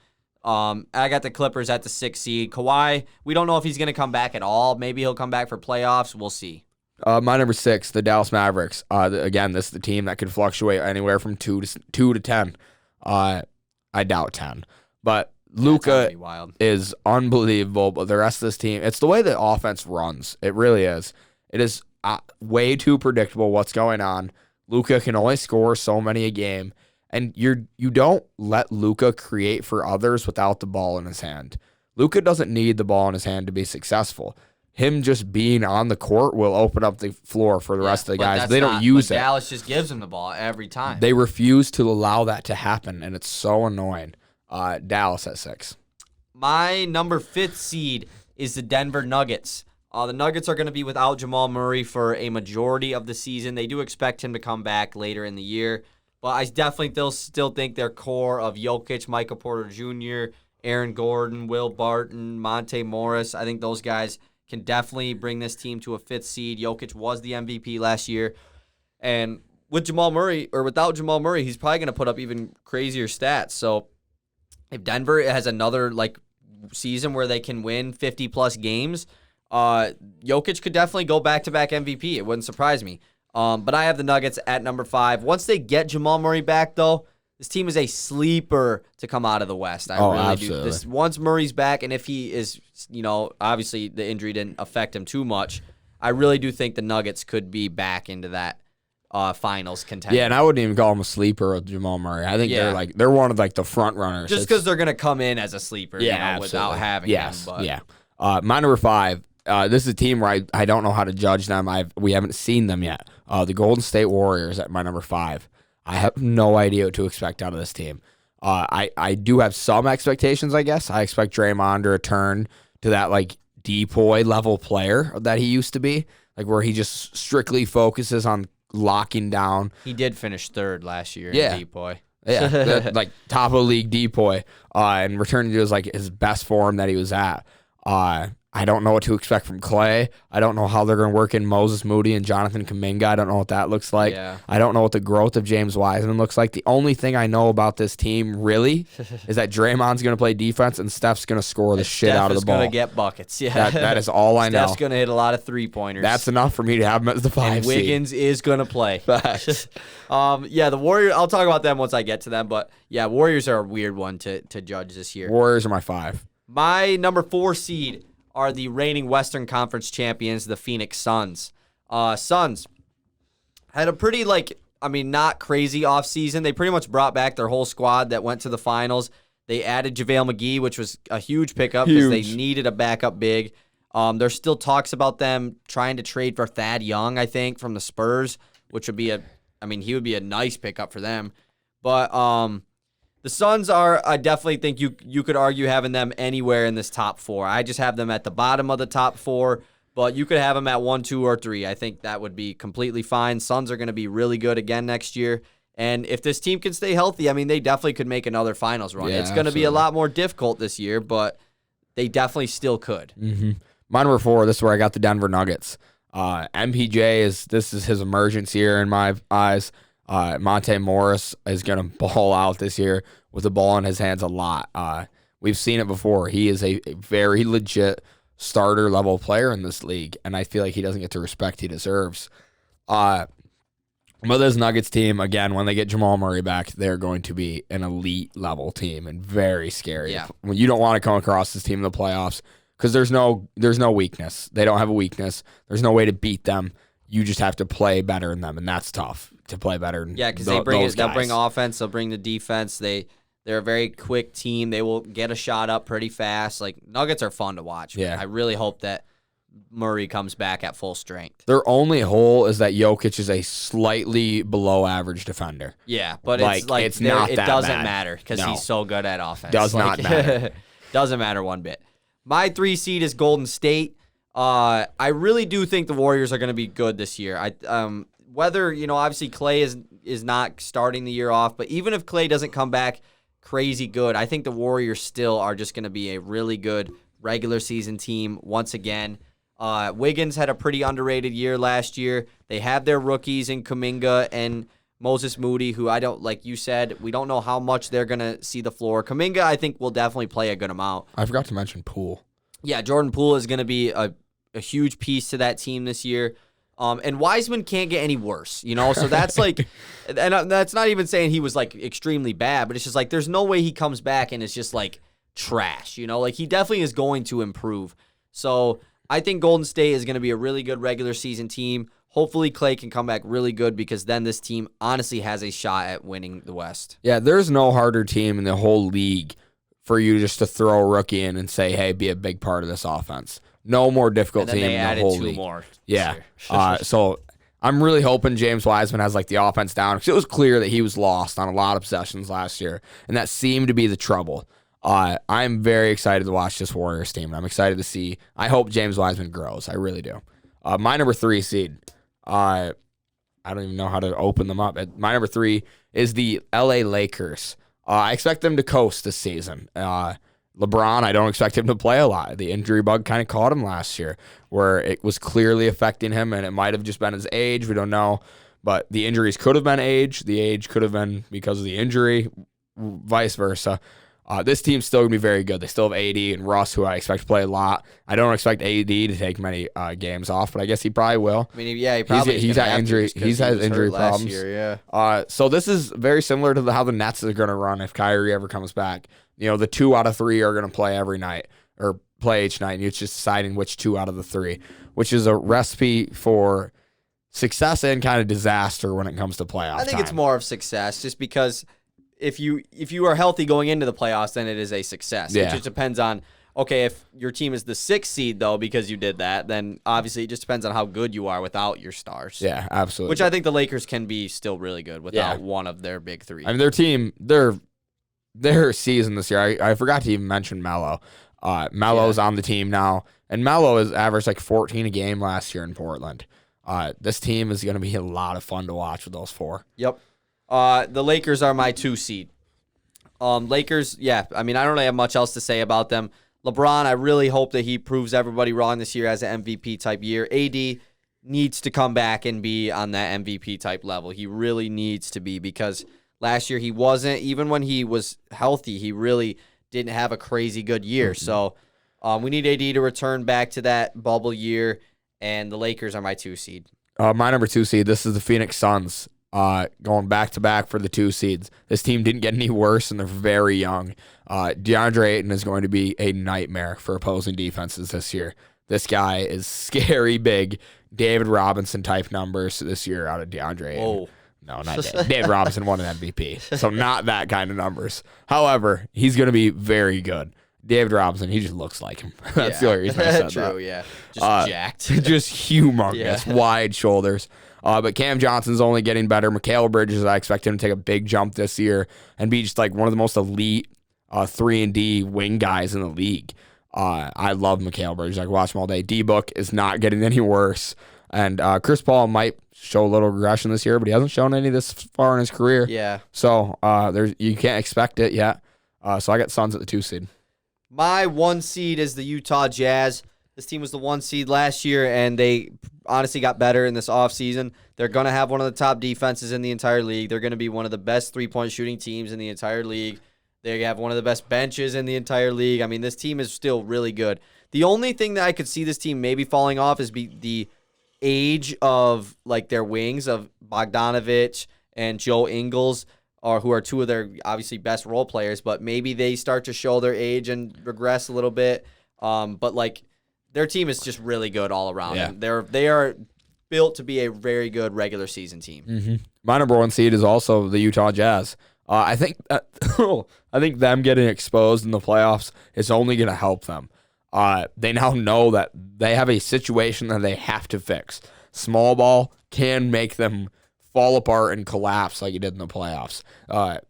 I got the Clippers at the 6th seed. Kawhi, we don't know if he's going to come back at all. Maybe he'll come back for playoffs. We'll see. My number 6, the Dallas Mavericks. Again, this is the team that could fluctuate anywhere from 2 to 10. I doubt 10. But Luka is unbelievable. But the rest of this team, it's the way the offense runs. It really is. It is way too predictable what's going on. Luka can only score so many a game. And you don't let Luka create for others without the ball in his hand. Luka doesn't need the ball in his hand to be successful. Him just being on the court will open up the floor for the rest of the guys. They don't use it. Dallas just gives him the ball every time. They refuse to allow that to happen, and it's so annoying. Dallas at 6. My number 5th seed is the Denver Nuggets. The Nuggets are going to be without Jamal Murray for a majority of the season. They do expect him to come back later in the year. But I definitely still think their core of Jokic, Michael Porter Jr., Aaron Gordon, Will Barton, Monte Morris, I think those guys can definitely bring this team to a 5th seed. Jokic was the MVP last year. And with Jamal Murray, or without Jamal Murray, he's probably going to put up even crazier stats. So if Denver has another season where they can win 50-plus games, Jokic could definitely go back-to-back MVP. It wouldn't surprise me. But I have the Nuggets at number 5. Once they get Jamal Murray back, though, this team is a sleeper to come out of the West. I really absolutely. do. Once Murray's back, and if he is, obviously the injury didn't affect him too much, I really do think the Nuggets could be back into that finals contender. Yeah, and I wouldn't even call him a sleeper with Jamal Murray. I think they're one of the front runners. Just because they're going to come in as a sleeper without having him. But. Yeah. My number 5. This is a team where I don't know how to judge them. We haven't seen them yet. The Golden State Warriors at my number 5. I have no idea what to expect out of this team. I do have some expectations, I guess. I expect Draymond to return to that Depoy level player that he used to be, where he just strictly focuses on locking down. He did finish 3rd last year in Depoy. Yeah, top of the league Depoy, and returning to his best form that he was at. I don't know what to expect from Clay. I don't know how they're going to work in Moses Moody and Jonathan Kuminga. I don't know what that looks like. Yeah. I don't know what the growth of James Wiseman looks like. The only thing I know about this team, really, is that Draymond's going to play defense and Steph's going to score the shit out of the ball. Steph is going to get buckets. Yeah, that is all I know. Steph's going to hit a lot of three-pointers. That's enough for me to have him as the 5 and Wiggins seed. is going to play. Facts. The Warriors, I'll talk about them once I get to them. But, yeah, Warriors are a weird one to judge this year. Warriors are my 5. My number 4 seed are the reigning Western Conference champions, the Phoenix Suns. Suns had a pretty, not crazy offseason. They pretty much brought back their whole squad that went to the finals. They added JaVale McGee, which was a huge pickup because they needed a backup big. There's still talks about them trying to trade for Thad Young, I think, from the Spurs, which would be he would be a nice pickup for them. But the Suns I definitely think you could argue having them anywhere in this top 4. I just have them at the bottom of the top 4, but you could have them at 1, 2, or 3. I think that would be completely fine. Suns are going to be really good again next year. And if this team can stay healthy, they definitely could make another finals run. Yeah, it's going to be a lot more difficult this year, but they definitely still could. Mm-hmm. My number 4, this is where I got the Denver Nuggets. MPJ this is his emergence year in my eyes. Monte Morris is going to ball out this year with the ball in his hands a lot. We've seen it before. He is a very legit starter-level player in this league, and I feel like he doesn't get the respect he deserves. But this Nuggets team, again, when they get Jamal Murray back, they're going to be an elite-level team and very scary. Yeah. When you don't want to come across this team in the playoffs because there's no weakness. They don't have a weakness. There's no way to beat them. you just have to play better than them, and that's tough to play better than because they'll bring offense, they'll bring the defense. They're a very quick team. They will get a shot up pretty fast. Like, Nuggets are fun to watch. Yeah. I really hope that Murray comes back at full strength. Their only hole is that Jokic is a slightly below average defender. Yeah, but it's not it that doesn't bad. matter because he's so good at offense. Does not matter. Doesn't matter one bit. My 3 seed is Golden State. I really do think the Warriors are going to be good this year. Whether, obviously Clay is not starting the year off, but even if Clay doesn't come back crazy good, I think the Warriors still are just going to be a really good regular season team once again. Wiggins had a pretty underrated year last year. They have their rookies in Kuminga and Moses Moody, who like you said, we don't know how much they're going to see the floor. Kuminga, I think, will definitely play a good amount. I forgot to mention Poole. Yeah, Jordan Poole is going to be a huge piece to that team this year. And Wiseman can't get any worse, so that's like, and that's not even saying he was like extremely bad, but it's just like, there's no way he comes back and it's just like trash, like he definitely is going to improve. So I think Golden State is going to be a really good regular season team. Hopefully Clay can come back really good because then this team honestly has a shot at winning the West. Yeah, there's no harder team in the whole league for you just to throw a rookie in and say, hey, be a big part of this offense. No more difficult team in the whole league. More. Yeah. So I'm really hoping James Wiseman has like the offense down because it was clear that he was lost on a lot of possessions last year, and that seemed to be the trouble. I'm very excited to watch this Warriors team. I'm excited to see. I hope James Wiseman grows. I really do. My number 3 seed. I don't even know how to open them up. My number 3 is the LA Lakers. I expect them to coast this season. LeBron, I don't expect him to play a lot. The injury bug kind of caught him last year, where it was clearly affecting him, and it might have just been his age. We don't know. But the injuries could have been age. The age could have been because of the injury, vice versa. This team's still going to be very good. They still have AD and Russ, who I expect to play a lot. I don't expect AD to take many games off, but I guess he probably will. I mean, yeah, he probably he's had injury. He's had injury problems. Year, yeah. So this is very similar to how the Nets are going to run if Kyrie ever comes back. The 2 out of 3 are going to play every night or play each night, and it's just deciding which 2 out of the 3, which is a recipe for success and kind of disaster when it comes to playoff I think time. It's more of success just because if you are healthy going into the playoffs, then it is a success. Yeah. It just depends on, okay, if your team is the 6th seed, though, because you did that, then obviously it just depends on how good you are without your stars. Yeah, absolutely. Which I think the Lakers can be still really good without one of their big 3. I mean, their team, their season this year, I forgot to even mention Melo. Melo's on the team now, and Melo has averaged like 14 a game last year in Portland. This team is going to be a lot of fun to watch with those 4. Yep. The Lakers are my 2 seed. Lakers, I mean, I don't really have much else to say about them. LeBron, I really hope that he proves everybody wrong this year as an MVP type year. AD needs to come back and be on that MVP type level. He really needs to be because last year he wasn't. Even when he was healthy, he really didn't have a crazy good year. Mm-hmm. So we need AD to return back to that bubble year, and the Lakers are my 2 seed. My number 2 seed, this is the Phoenix Suns. Going back-to-back for the 2 seeds. This team didn't get any worse, and they're very young. DeAndre Ayton is going to be a nightmare for opposing defenses this year. This guy is scary big. David Robinson-type numbers this year out of DeAndre Ayton. Oh. No, not David. David Robinson won an MVP, so not that kind of numbers. However, he's going to be very good. David Robinson, he just looks like him. That's the only reason I said that. True, yeah. Just jacked. Just humongous, wide shoulders. But Cam Johnson's only getting better. Mikal Bridges, I expect him to take a big jump this year and be just like one of the most elite 3-and-D wing guys in the league. I love Mikal Bridges. I can watch him all day. D-Book is not getting any worse. And Chris Paul might show a little regression this year, but he hasn't shown any this far in his career. Yeah. So you can't expect it yet. So I got Suns at the 2 seed. My 1 seed is the Utah Jazz. This team was the 1 seed last year, and they honestly got better in this offseason. They're going to have one of the top defenses in the entire league. They're going to be one of the best three-point shooting teams in the entire league. They have one of the best benches in the entire league. I mean, this team is still really good. The only thing that I could see this team maybe falling off is the age of like their wings of Bogdanovich and Joe Ingles, who are 2 of their obviously best role players, but maybe they start to show their age and regress a little bit. But like their team is just really good all around. Yeah. They are built to be a very good regular season team. Mm-hmm. My number 1 seed is also the Utah Jazz. I think them getting exposed in the playoffs is only going to help them. They now know that they have a situation that they have to fix. Small ball can make them fall apart and collapse like it did in the playoffs.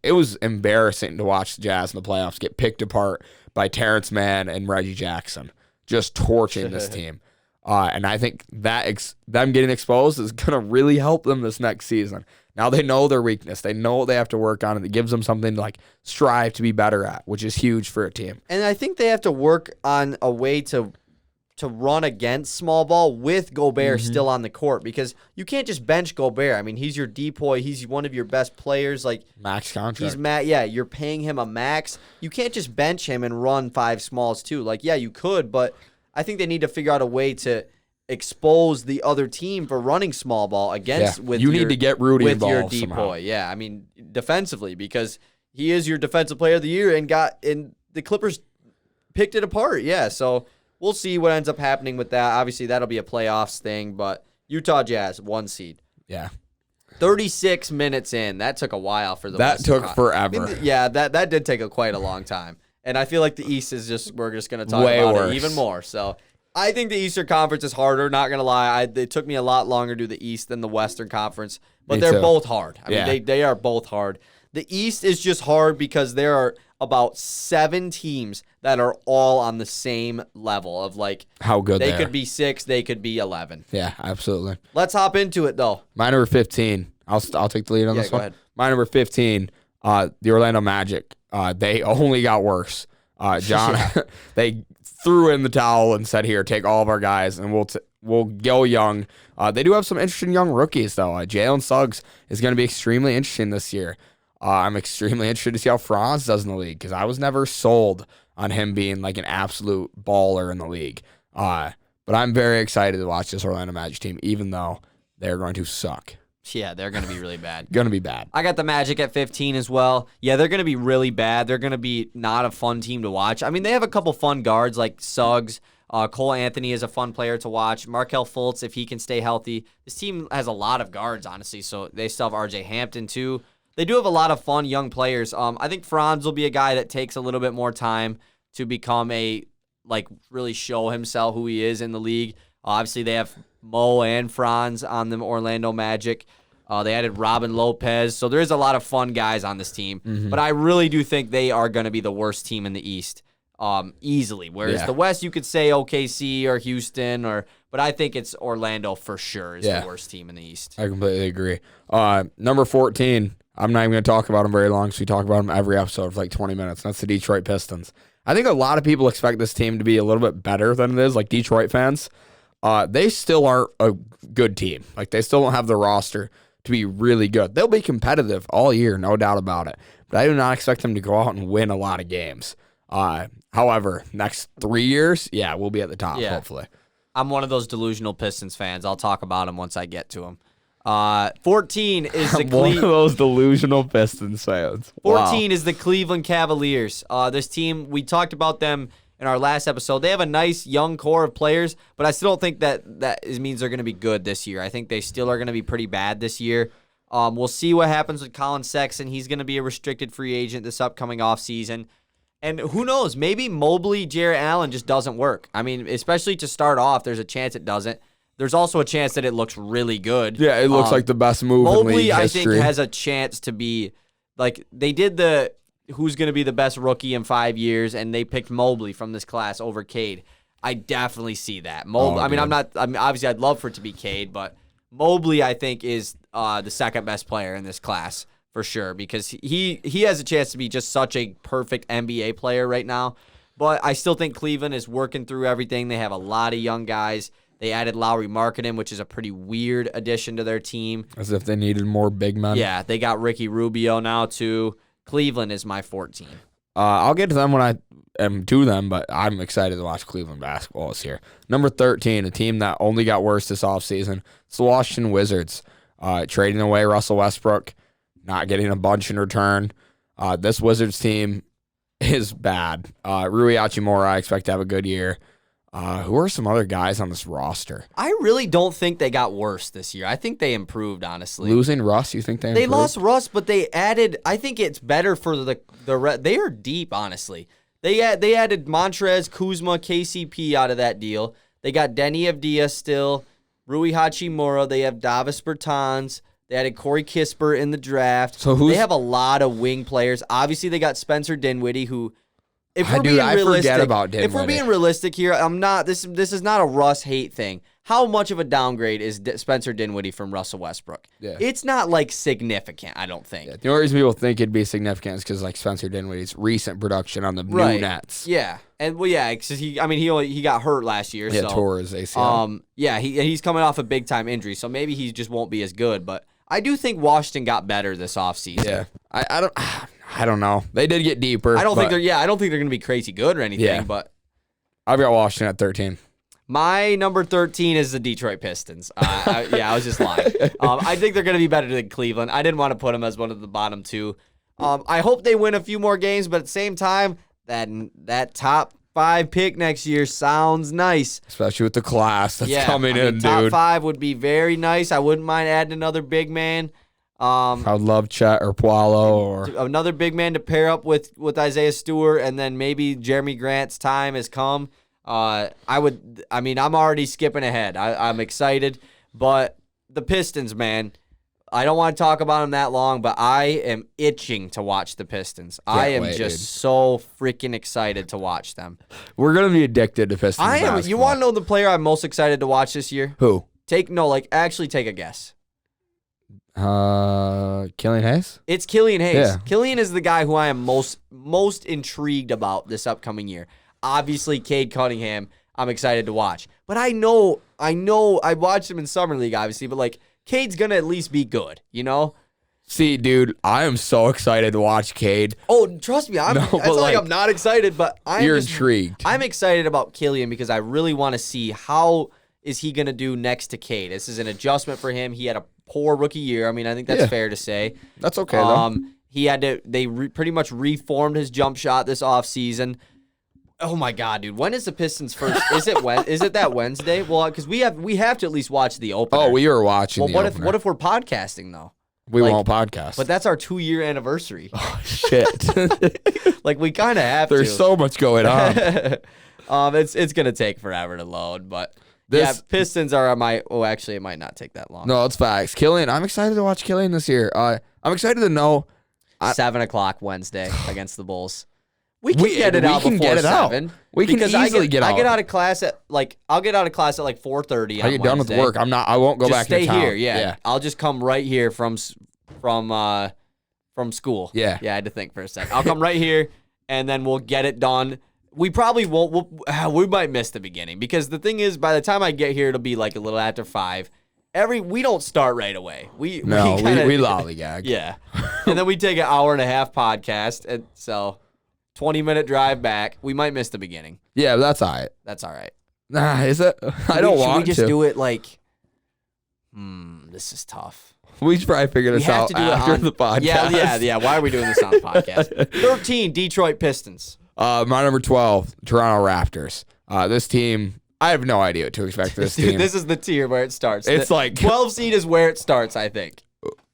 It was embarrassing to watch the Jazz in the playoffs get picked apart by Terrence Mann and Reggie Jackson, just torching this team. And I think that them getting exposed is going to really help them this next season. Now they know their weakness. They know what they have to work on, and it gives them something to like strive to be better at, which is huge for a team. And I think they have to work on a way to run against small ball with Gobert still on the court, because you can't just bench Gobert. I mean, he's your decoy. He's one of your best players. Like Max contract. You're paying him a max. You can't just bench him and run 5 smalls too. Like, yeah, you could, but I think they need to figure out a way to expose the other team for running small ball against need to get Rudy with involved your decoy. Somehow. Yeah, I mean defensively, because he is your defensive player of the year and the Clippers picked it apart. Yeah, so we'll see what ends up happening with that. Obviously, that'll be a playoffs thing, but Utah Jazz 1 seed. Yeah. 36 minutes in. That took a while for the That West took forever. I mean, yeah, that did take quite a long time. And I feel like the East is we're just going to talk Way about worse. it even more. So I think the Eastern Conference is harder, not going to lie. It took me a lot longer to do the East than the Western Conference, but they're both hard. I mean, they are both hard. The East is just hard because there are about 7 teams that are all on the same level of like how good they could be 6, they could be 11. Yeah, absolutely. Let's hop into it though. My number 15. I'll take the lead on this go one. ahead. My number 15. The Orlando Magic. They only got worse. John, they threw in the towel and said, "Here, take all of our guys, and we'll go young." They do have some interesting young rookies though. Jalen Suggs is going to be extremely interesting this year. I'm extremely interested to see how Franz does in the league, because I was never sold on him being like an absolute baller in the league. But I'm very excited to watch this Orlando Magic team, even though they're going to suck. Yeah, they're going to be really bad. Going to be bad. I got the Magic at 15 as well. Yeah, they're going to be really bad. They're going to be not a fun team to watch. I mean, they have a couple fun guards like Suggs. Cole Anthony is a fun player to watch. Markelle Fultz, if he can stay healthy. This team has a lot of guards, honestly, so they still have RJ Hampton too. They do have a lot of fun young players. I think Franz will be a guy that takes a little bit more time to become really show himself who he is in the league. Obviously, they have Mo and Franz on the Orlando Magic. They added Robin Lopez. So there is a lot of fun guys on this team. Mm-hmm. But I really do think they are going to be the worst team in the East easily. Whereas the West, you could say OKC or Houston, but I think it's Orlando for sure is the worst team in the East. I completely agree. Number 14, I'm not even going to talk about them very long, because we talk about them every episode for like 20 minutes. That's the Detroit Pistons. I think a lot of people expect this team to be a little bit better than it is, like Detroit fans. They still aren't a good team. Like, they still don't have the roster to be really good. They'll be competitive all year, no doubt about it. But I do not expect them to go out and win a lot of games. However, next 3 years, we'll be at the top, hopefully. I'm one of those delusional Pistons fans. I'll talk about them once I get to them. 14 is the one of those delusional Pistons fans. 14 is the Cleveland Cavaliers. This team, we talked about them in our last episode. They have a nice young core of players, but I still don't think that means they're going to be good this year. I think they still are going to be pretty bad this year. We'll see what happens with Colin Sexton. He's going to be a restricted free agent this upcoming offseason. And who knows, maybe Mobley, Jarrett Allen just doesn't work. I mean, especially to start off, there's a chance it doesn't. There's also a chance that it looks really good. Yeah, it looks like the best move in league history. Mobley, I think, has a chance to be, like, they did the who's going to be the best rookie in 5 years, and they picked Mobley from this class over Cade. I definitely see that. Mobley. Obviously, I'd love for it to be Cade, but Mobley, I think, is the second best player in this class for sure, because he has a chance to be just such a perfect NBA player right now. But I still think Cleveland is working through everything. They have a lot of young guys. They added Lauri Markkanen, which is a pretty weird addition to their team. As if they needed more big men. Yeah, they got Ricky Rubio now, too. Cleveland is my 14. I'll get to them when I am to them, but I'm excited to watch Cleveland basketball this year. Number 13, a team that only got worse this offseason. It's the Washington Wizards. Trading away Russell Westbrook, not getting a bunch in return. This Wizards team is bad. Rui Hachimura, I expect to have a good year. Who are some other guys on this roster? I really don't think they got worse this year. I think they improved, honestly. Losing Russ, you think they improved? They lost Russ, but they added. I think it's better for the they are deep, honestly. They added Montrez, Kuzma, KCP out of that deal. They got Denny Avdia still, Rui Hachimura. They have Davis Bertans. They added Corey Kispert in the draft. So they have a lot of wing players. Obviously, they got Spencer Dinwiddie, who. If we're being I realistic, forget about Dinwiddie. If we're being realistic here, I'm not. This is not a Russ hate thing. How much of a downgrade is Spencer Dinwiddie from Russell Westbrook? Yeah. It's not like significant. I don't think. Yeah, the only reason people think it'd be significant is because like Spencer Dinwiddie's recent production on the new Nets. Yeah, and because he got hurt last year. Yeah, so, tore his ACL. He's coming off a big time injury, so maybe he just won't be as good. But I do think Washington got better this offseason. Yeah, I don't know. They did get deeper. I don't think they're going to be crazy good or anything. Yeah. But I've got Washington at 13. My number 13 is the Detroit Pistons. I was just lying. I think they're going to be better than Cleveland. I didn't want to put them as one of the bottom two. I hope they win a few more games, but at the same time, that top 5 pick next year sounds nice. Especially with the class that's coming in, dude. Top 5 would be very nice. I wouldn't mind adding another big man. I would love Chet or Pualo or another big man to pair up with Isaiah Stewart, and then maybe Jeremy Grant's time has come. I'm already skipping ahead. I'm excited, but the Pistons, man, I don't want to talk about them that long, but I am itching to watch the Pistons. I am so freaking excited to watch them. We're gonna be addicted to Pistons. I am. Basketball. You want to know the player I'm most excited to watch this year? Who? Actually take a guess. Killian Hayes? It's Killian Hayes. Yeah. Killian is the guy who I am most intrigued about this upcoming year. Obviously, Cade Cunningham, I'm excited to watch. But I know I watched him in Summer League, obviously, but like Cade's gonna at least be good, you know? See, dude, I am so excited to watch Cade. Oh, trust me, I'm not excited, but you're intrigued. I'm excited about Killian because I really want to see how is he gonna do next to Cade. This is an adjustment for him. He had a poor rookie year. I mean, I think that's fair to say. That's okay, though. They pretty much reformed his jump shot this offseason. Oh my God, dude! When is the Pistons first? Is it that Wednesday? Well, because we have to at least watch the opener. Oh, we were watching. Well, what if we're podcasting though? We won't podcast. But that's our 2-year anniversary. Oh shit! Like we kind of have There's so much going on. It's gonna take forever to load, but Pistons are my. Oh, actually, it might not take that long. No, it's facts. Killian, I'm excited to watch Killian this year. I'm excited to know. 7:00 Wednesday against the Bulls. We can get it out before 7. We can easily get out. I get out of class at I'll get out of class at 4:30. I get done with work. I won't go back to town. Stay here. Yeah. I'll just come right here from school. Yeah. Yeah, I had to think for a second. I'll come right here, and then we'll get it done. We probably won't. We might miss the beginning because the thing is, by the time I get here, it'll be like a little after 5. We don't start right away. We lollygag. Yeah, and then we take an hour and a half podcast, and so 20-minute drive back. We might miss the beginning. Yeah, that's all right. That's all right. Nah, is it? I don't want to. Should we just do it like? This is tough. We should probably figure this out after the podcast. Yeah. Why are we doing this on the podcast? 13, Detroit Pistons. My number 12, Toronto Raptors. This team, I have no idea what to expect this team. This is the tier where it starts. It's like 12 seed is where it starts, I think.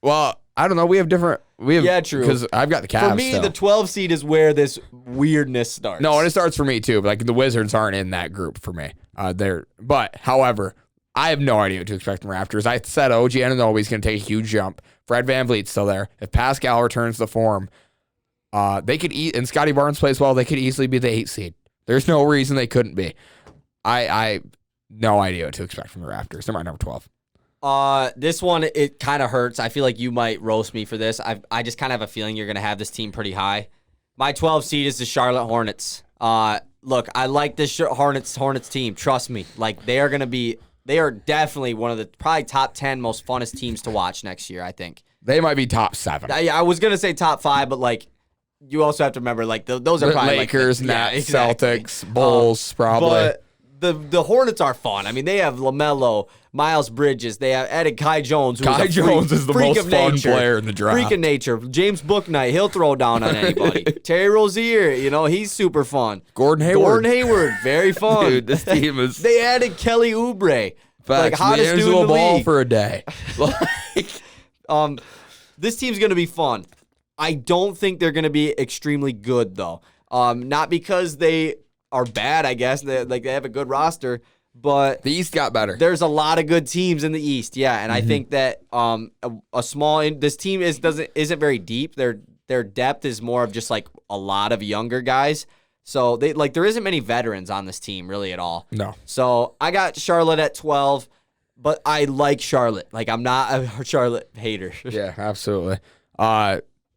Well, I don't know. We have different. True. Because I've got the Cavs. For me, the 12 seed is where this weirdness starts. No, and it starts for me too. Like the Wizards aren't in that group for me. However, I have no idea what to expect from Raptors. I said OG Anunoby's going to take a huge jump. Fred VanVleet's still there. If Pascal returns to form, they could eat. And Scotty Barnes plays well. They could easily be the 8 seed. There's no reason they couldn't be. I no idea what to expect from the Raptors. They're my number 12. This one, it kind of hurts. I feel like you might roast me for this. I just kind of have a feeling you're going to have this team pretty high. My 12 seed is the Charlotte Hornets. Look, I like this Hornets team. Trust me. Like, they are definitely one of the probably top 10 most funnest teams to watch next year, I think. They might be top 7. I was going to say top 5, but like, you also have to remember, like, those are probably Lakers, Nets, Celtics, Bulls, probably. But the Hornets are fun. I mean, they have LaMelo, Miles Bridges. They have added Kai Jones. Kai Jones is the most fun player in the draft. Freak of nature. James Bouknight, he'll throw down on anybody. Terry Rozier, he's super fun. Gordon Hayward, very fun. Dude, this team is. They added Kelly Oubre. Facts. Hottest dude in the ball league. for a day. This team's going to be fun. I don't think they're going to be extremely good, though. Not because they are bad, I guess. They have a good roster, but the East got better. There's a lot of good teams in the East, yeah, and I think that this team isn't very deep. Their depth is more of just like a lot of younger guys. So there isn't many veterans on this team really at all. No. So I got Charlotte at 12, but I like Charlotte. Like, I'm not a Charlotte hater. Yeah, absolutely.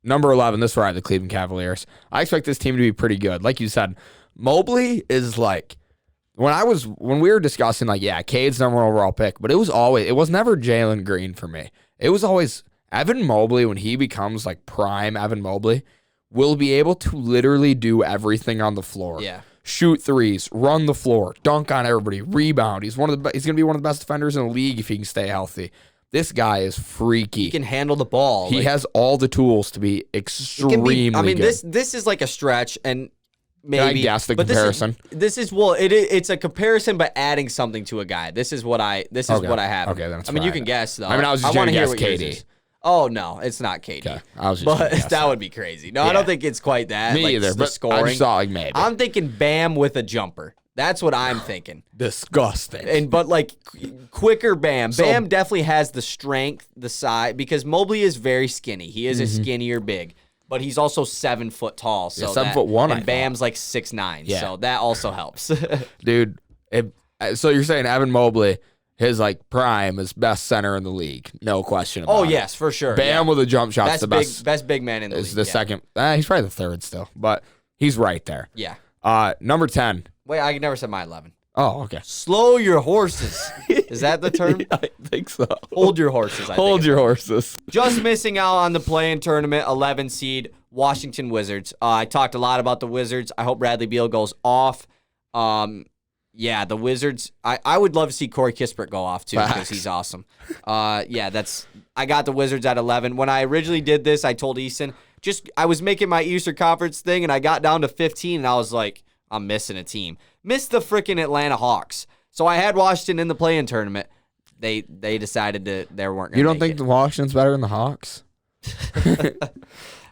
Number 11, this is where I have the Cleveland Cavaliers. I expect this team to be pretty good. Like you said, Mobley is like, when we were discussing, like, yeah, Cade's number one overall pick, but it was never Jalen Green for me. It was always Evan Mobley. When he becomes like prime Evan Mobley, will be able to literally do everything on the floor. Yeah. Shoot threes, run the floor, dunk on everybody, rebound. He's going to be one of the best defenders in the league if he can stay healthy. This guy is freaky. He can handle the ball. He has all the tools to be extremely good. This is like a stretch, and maybe. Can I guess the comparison? It's a comparison, but adding something to a guy. This is what I have. Okay, then you can guess though. I was just want going to to guess KD. Oh no, it's not KD. Okay, I was just but that would be crazy. No, I don't think it's quite that. Me either. But scoring. I just thought like maybe. I'm thinking Bam with a jumper. That's what I'm thinking. Disgusting. But like quicker Bam. Bam definitely has the strength, the size, because Mobley is very skinny. He is a skinnier big, but he's also 7 foot tall. So 7'1", and Bam's like 6'9". Yeah. So that also helps. Dude, so you're saying Evan Mobley, his like prime is best center in the league, no question about it. Oh yes, for sure. Bam with a jump shot's the best big man in the league. Is the second. He's probably the third still, but he's right there. Yeah. Number 10. Wait, I never said my 11. Oh, okay. Slow your horses. Is that the term? I think so. Hold your horses. Hold your horses. Just missing out on the play-in tournament, 11 seed, Washington Wizards. I talked a lot about the Wizards. I hope Bradley Beal goes off. Yeah, the Wizards. I would love to see Corey Kispert go off too because he's awesome. I got the Wizards at 11. When I originally did this, I told Easton, I was making my Eastern Conference thing, and I got down to 15, and I was like, I'm missing a team. Missed the freaking Atlanta Hawks. So I had Washington in the play-in tournament. They decided that they weren't going to You don't think the Washington's better than the Hawks?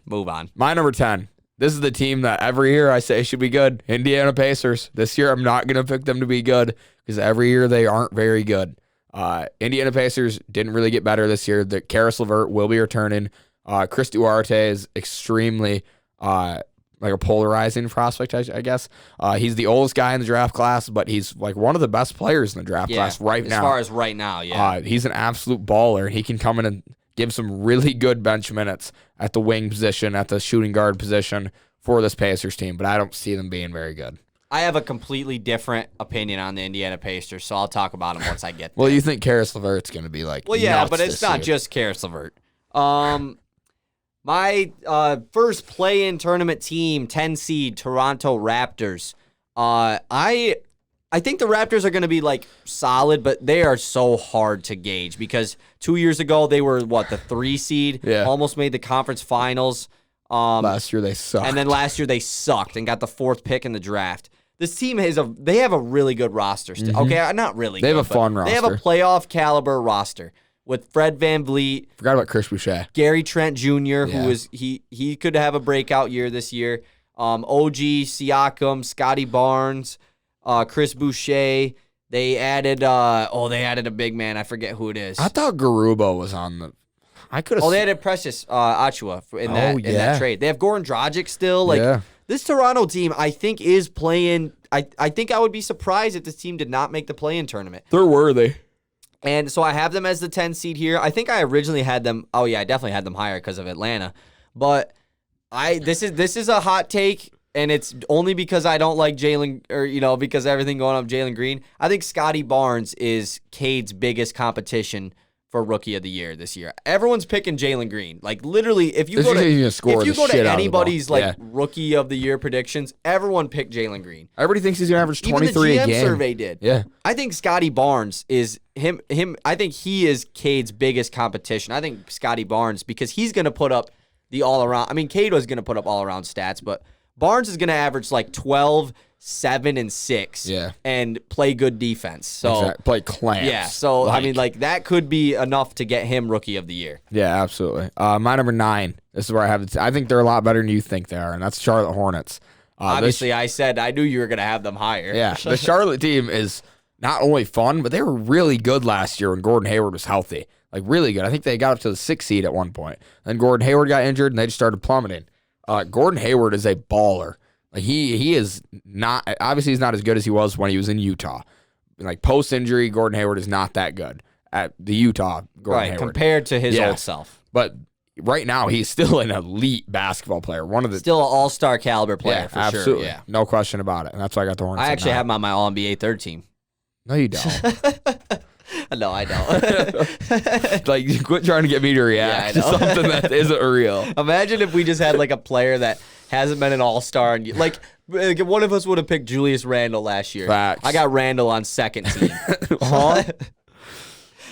Move on. My number 10. This is the team that every year I say should be good. Indiana Pacers. This year I'm not going to pick them to be good because every year they aren't very good. Indiana Pacers didn't really get better this year. The Karis LeVert will be returning. Chris Duarte is extremely like a polarizing prospect, I guess. He's the oldest guy in the draft class, but he's like one of the best players in the draft class now. As far as right now, yeah. He's an absolute baller. He can come in and give some really good bench minutes at the wing position, at the shooting guard position for this Pacers team, but I don't see them being very good. I have a completely different opinion on the Indiana Pacers, so I'll talk about them once I get there. Well, you think Karis LeVert's going to be like nuts but it's not just Karis LeVert. My first play-in tournament team, 10 seed Toronto Raptors. I think the Raptors are going to be like solid, but they are so hard to gauge because 2 years ago they were the 3 seed, almost made the conference finals. Last year they sucked, and then last year they sucked and got the 4th pick in the draft. This team they have a really good roster still. Mm-hmm. Okay, not really. They have a fun roster. They have a playoff caliber roster with Fred VanVleet. Forgot about Chris Boucher. Gary Trent Jr., who is he could have a breakout year this year. OG, Siakam, Scotty Barnes, Chris Boucher. They added a big man. I forget who it is. I thought Garuba was on the. I could have. Oh, they added Precious Achua in that trade. They have Goran Dragic still. This Toronto team, I think, is playing. I think I would be surprised if this team did not make the play-in tournament. They're worthy. And so I have them as the 10 seed here. I think I originally had them. Oh yeah, I definitely had them higher because of Atlanta. But this is a hot take, and it's only because I don't like Jalen, or because everything going on with Jalen Green. I think Scotty Barnes is Cade's biggest competition for Rookie of the Year this year. Everyone's picking Jalen Green. Like, literally, if you This go is gonna score if you the go shit to out of the anybody's ball. like Yeah. Rookie of the Year predictions, everyone picked Jalen Green. Everybody thinks he's gonna average Even the 23 GM a game. survey did. Yeah. I think Scotty Barnes is him. I think he is Cade's biggest competition. I think Scotty Barnes, because he's going to put up the all-around. I mean, Cade was going to put up all-around stats, but Barnes is going to average like 12, 7, and 6 Yeah. and play good defense. So Play clamps. yeah, so I mean, like, that could be enough to get him Rookie of the Year. Yeah, absolutely. My number 9. This is where I have it. I think they're a lot better than you think they are, and that's Charlotte Hornets. Obviously, I knew you were going to have them higher. Yeah, the Charlotte team is not only fun, but they were really good last year when Gordon Hayward was healthy. Like, really good. I think they got up to the 6th seed at one point. Then Gordon Hayward got injured, and they just started plummeting. Gordon Hayward is a baller. Like, he is not, obviously he's not as good as he was when he was in Utah. Like, post-injury, Gordon Hayward is not that good at the Utah Gordon Hayward. Compared to his old self. But right now, he's still an elite basketball player. Still an all-star caliber player, for absolutely. sure. Yeah. No question about it. And that's why I got the Hornets. I actually have him on my All-NBA third team. No, you don't. No, I don't. Like, quit trying to get me to react to something that isn't real. Imagine if we just had like a player that hasn't been an all-star, and like one of us would have picked Julius Randle last year. Facts. I got Randle on second team.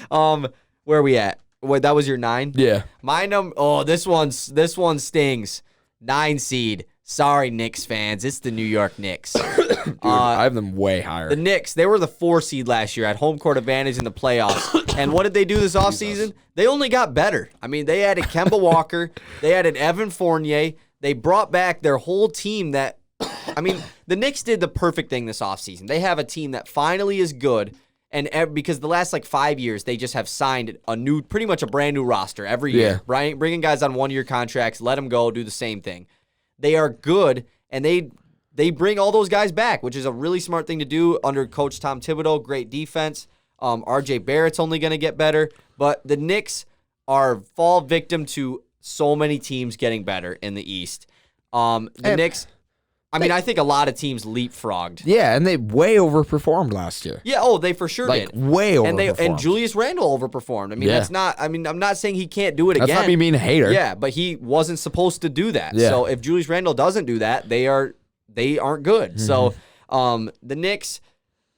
Where are we at? Wait, that was your 9? Yeah. My number. Oh, this one stings. 9 seed. Sorry, Knicks fans. It's the New York Knicks. Dude, I have them way higher. The Knicks, they were the 4 seed last year, had home court advantage in the playoffs. And what did they do this offseason? They only got better. I mean, they added Kemba Walker. They added Evan Fournier. They brought back their whole team that, I mean, the Knicks did the perfect thing this offseason. They have a team that finally is good. And because the last like 5 years, they just have signed pretty much a brand new roster every year. Bringing guys on 1-year contracts, let them go, do the same thing. They are good, and they bring all those guys back, which is a really smart thing to do under Coach Tom Thibodeau. Great defense. RJ Barrett's only going to get better. But the Knicks fall victim to so many teams getting better in the East. Knicks, I think a lot of teams leapfrogged. Yeah, and they way overperformed last year. Yeah, they for sure did. Way overperformed. And Julius Randle overperformed. I mean, that's not, I'm not saying he can't do it again. That's not me being a hater. Yeah, but he wasn't supposed to do that. Yeah. So if Julius Randle doesn't do that, they aren't good. Mm-hmm. So the Knicks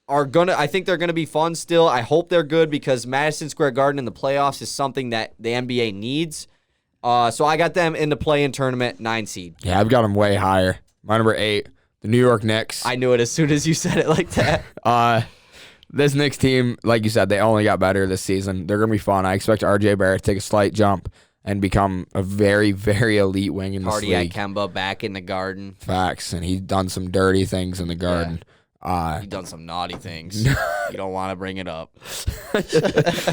I think they're gonna be fun still. I hope they're good because Madison Square Garden in the playoffs is something that the NBA needs. So I got them in the play-in tournament, 9 seed. Yeah, I've got them way higher. My number 8, the New York Knicks. I knew it as soon as you said it like that. This Knicks team, like you said, they only got better this season. They're going to be fun. I expect RJ Barrett to take a slight jump and become a very, very elite wing in this league. Party at Kemba back in the Garden. Facts, and he's done some dirty things in the Garden. He's done some naughty things. You don't want to bring it up.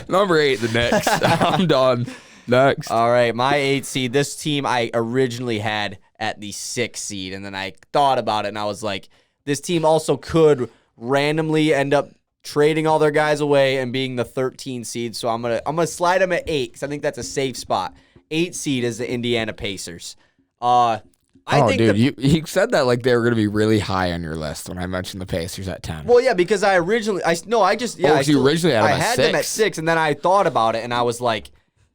Number 8, the Knicks. I'm done. Next. All right, my 8 seed. This team I originally had at the 6th seed, and then I thought about it, and I was like, this team also could randomly end up trading all their guys away and being the 13 seed. So I'm gonna slide them at 8 because I think that's a safe spot. 8 seed is the Indiana Pacers. You said that like they were gonna be really high on your list when I mentioned the Pacers at 10. Well, yeah, because I originally had them at 6, and then I thought about it, and I was like,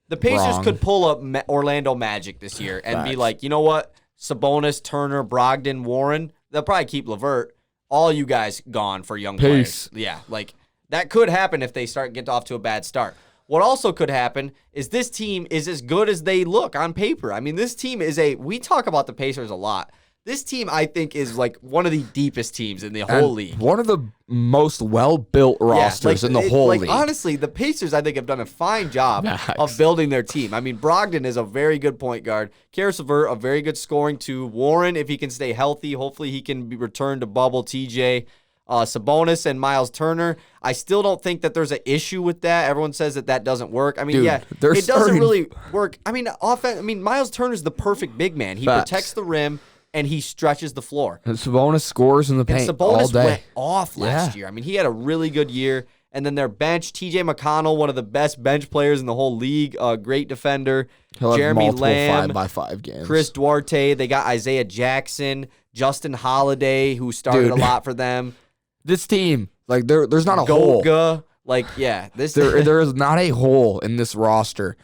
the Pacers could pull up Orlando Magic this year and be like, you know what? Sabonis, Turner, Brogdon, Warren, they'll probably keep LeVert. All you guys gone for young players. Yeah, like that could happen if they get off to a bad start. What also could happen is this team is as good as they look on paper. I mean, this team we talk about the Pacers a lot. This team, I think, is like one of the deepest teams in the whole league. One of the most well-built rosters in the whole league. Honestly, the Pacers, I think, have done a fine job of building their team. I mean, Brogdon is a very good point guard. Karis LeVert, a very good scoring too. Warren, if he can stay healthy, hopefully he can be returned to bubble TJ. Sabonis and Miles Turner. I still don't think that there's an issue with that. Everyone says that doesn't work. I mean, it doesn't really work. I mean, Miles Turner's the perfect big man. He protects the rim. And he stretches the floor. And Sabonis scores in the paint all day. Sabonis went off last year. I mean, he had a really good year. And then their bench, TJ McConnell, one of the best bench players in the whole league, a great defender. He'll Jeremy have Lamb, 5x5 games. Chris Duarte. They got Isaiah Jackson, Justin Holiday, who started a lot for them. This team, like there's not a hole. Like, yeah, this There is not a hole in this roster.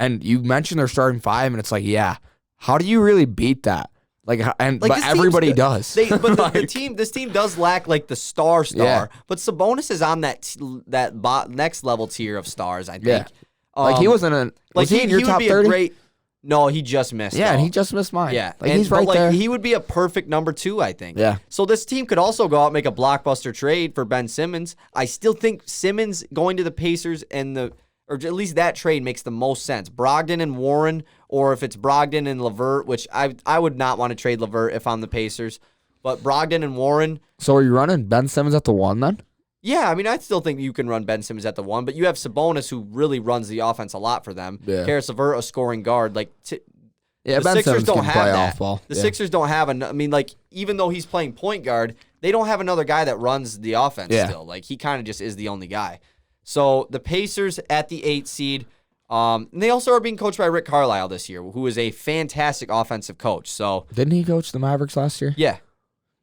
And you mentioned they're starting 5, and it's like, yeah, how do you really beat that? Like, but everybody does. But this team does lack like the star, Yeah. but Sabonis is on that next level tier of stars. I think. Yeah. Like he wasn't a was he in your top 30? No, he just missed. Yeah, and though. he just missed mine. Yeah, like he's right there. He would be a perfect number 2, I think. Yeah. So this team could also go out and make a blockbuster trade for Ben Simmons. I still think Simmons going to the Pacers or at least that trade makes the most sense. Brogdon and Warren, or if it's Brogdon and LeVert, which I would not want to trade LeVert if I'm the Pacers, but Brogdon and Warren. So are you running Ben Simmons at the 1 then? Yeah, I mean, I still think you can run Ben Simmons at the 1, but you have Sabonis who really runs the offense a lot for them. Yeah. Karis LeVert, a scoring guard. Like, the Ben Sixers Simmons don't can have play that. off ball. The Sixers don't have I mean, like, even though he's playing point guard, they don't have another guy that runs the offense still. Like, he kind of just is the only guy. So the Pacers at the 8 seed. And they also are being coached by Rick Carlisle this year, who is a fantastic offensive coach. So didn't he coach the Mavericks last year? Yeah,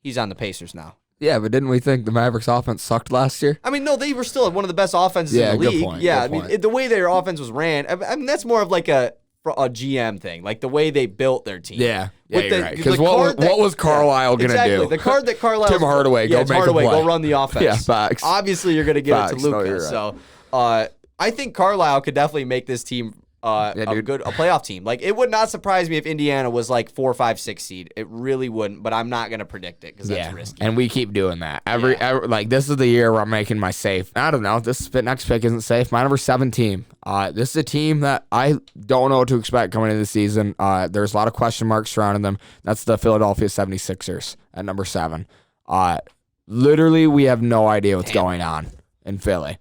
he's on the Pacers now. Yeah, but didn't we think the Mavericks offense sucked last year? I mean, no, they were still one of the best offenses in the league. Good point, yeah, good I mean, the way their offense was ran, I mean, that's more of like a GM thing, like the way they built their team. Yeah, With you're right. Because what was Carlisle going to do? The card that Carlisle... Tim Hardaway, go make a play. Go run the offense. Yeah, facts. Obviously, you're going to give it to Luka. No, you're right. So, I think Carlisle could definitely make this team a playoff team. Like, it would not surprise me if Indiana was like 4, 5, 6 seed. It really wouldn't, but I'm not going to predict it because that's risky. And we keep doing that. Every like this is the year where I'm making my safe. I don't know. This next pick isn't safe. My number 7 team. This is a team that I don't know what to expect coming into the season. There's a lot of question marks surrounding them. That's the Philadelphia 76ers at number 7. Literally, we have no idea what's going on in Philly.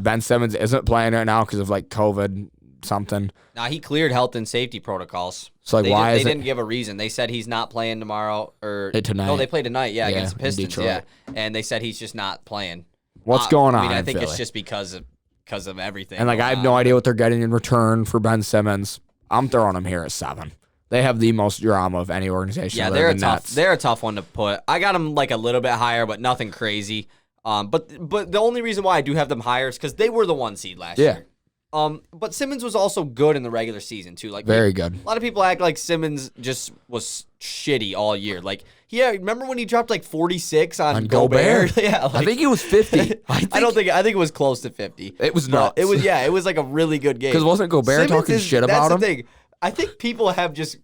Ben Simmons isn't playing right now because of like COVID something. Nah, he cleared health and safety protocols. So like, they didn't give a reason. They said he's not playing tomorrow or tonight. No, they play tonight. Yeah, against the Pistons. Detroit. Yeah, and they said he's just not playing. What's going on? I mean, I think Philly? it's just because of everything. And like, I have no idea what they're getting in return for Ben Simmons. I'm throwing him here at 7. They have the most drama of any organization. Yeah, they're a tough one to put. I got them like a little bit higher, but nothing crazy. But the only reason why I do have them higher is because they were the 1 seed last year. But Simmons was also good in the regular season too. Like, very good. A lot of people act like Simmons just was shitty all year. Like, remember when he dropped like 46 on Gobert? Yeah, like, I think it was 50. I think it was close to 50. It was nuts. It was like a really good game. Because wasn't Gobert talking shit about him? That's the thing. I think people have just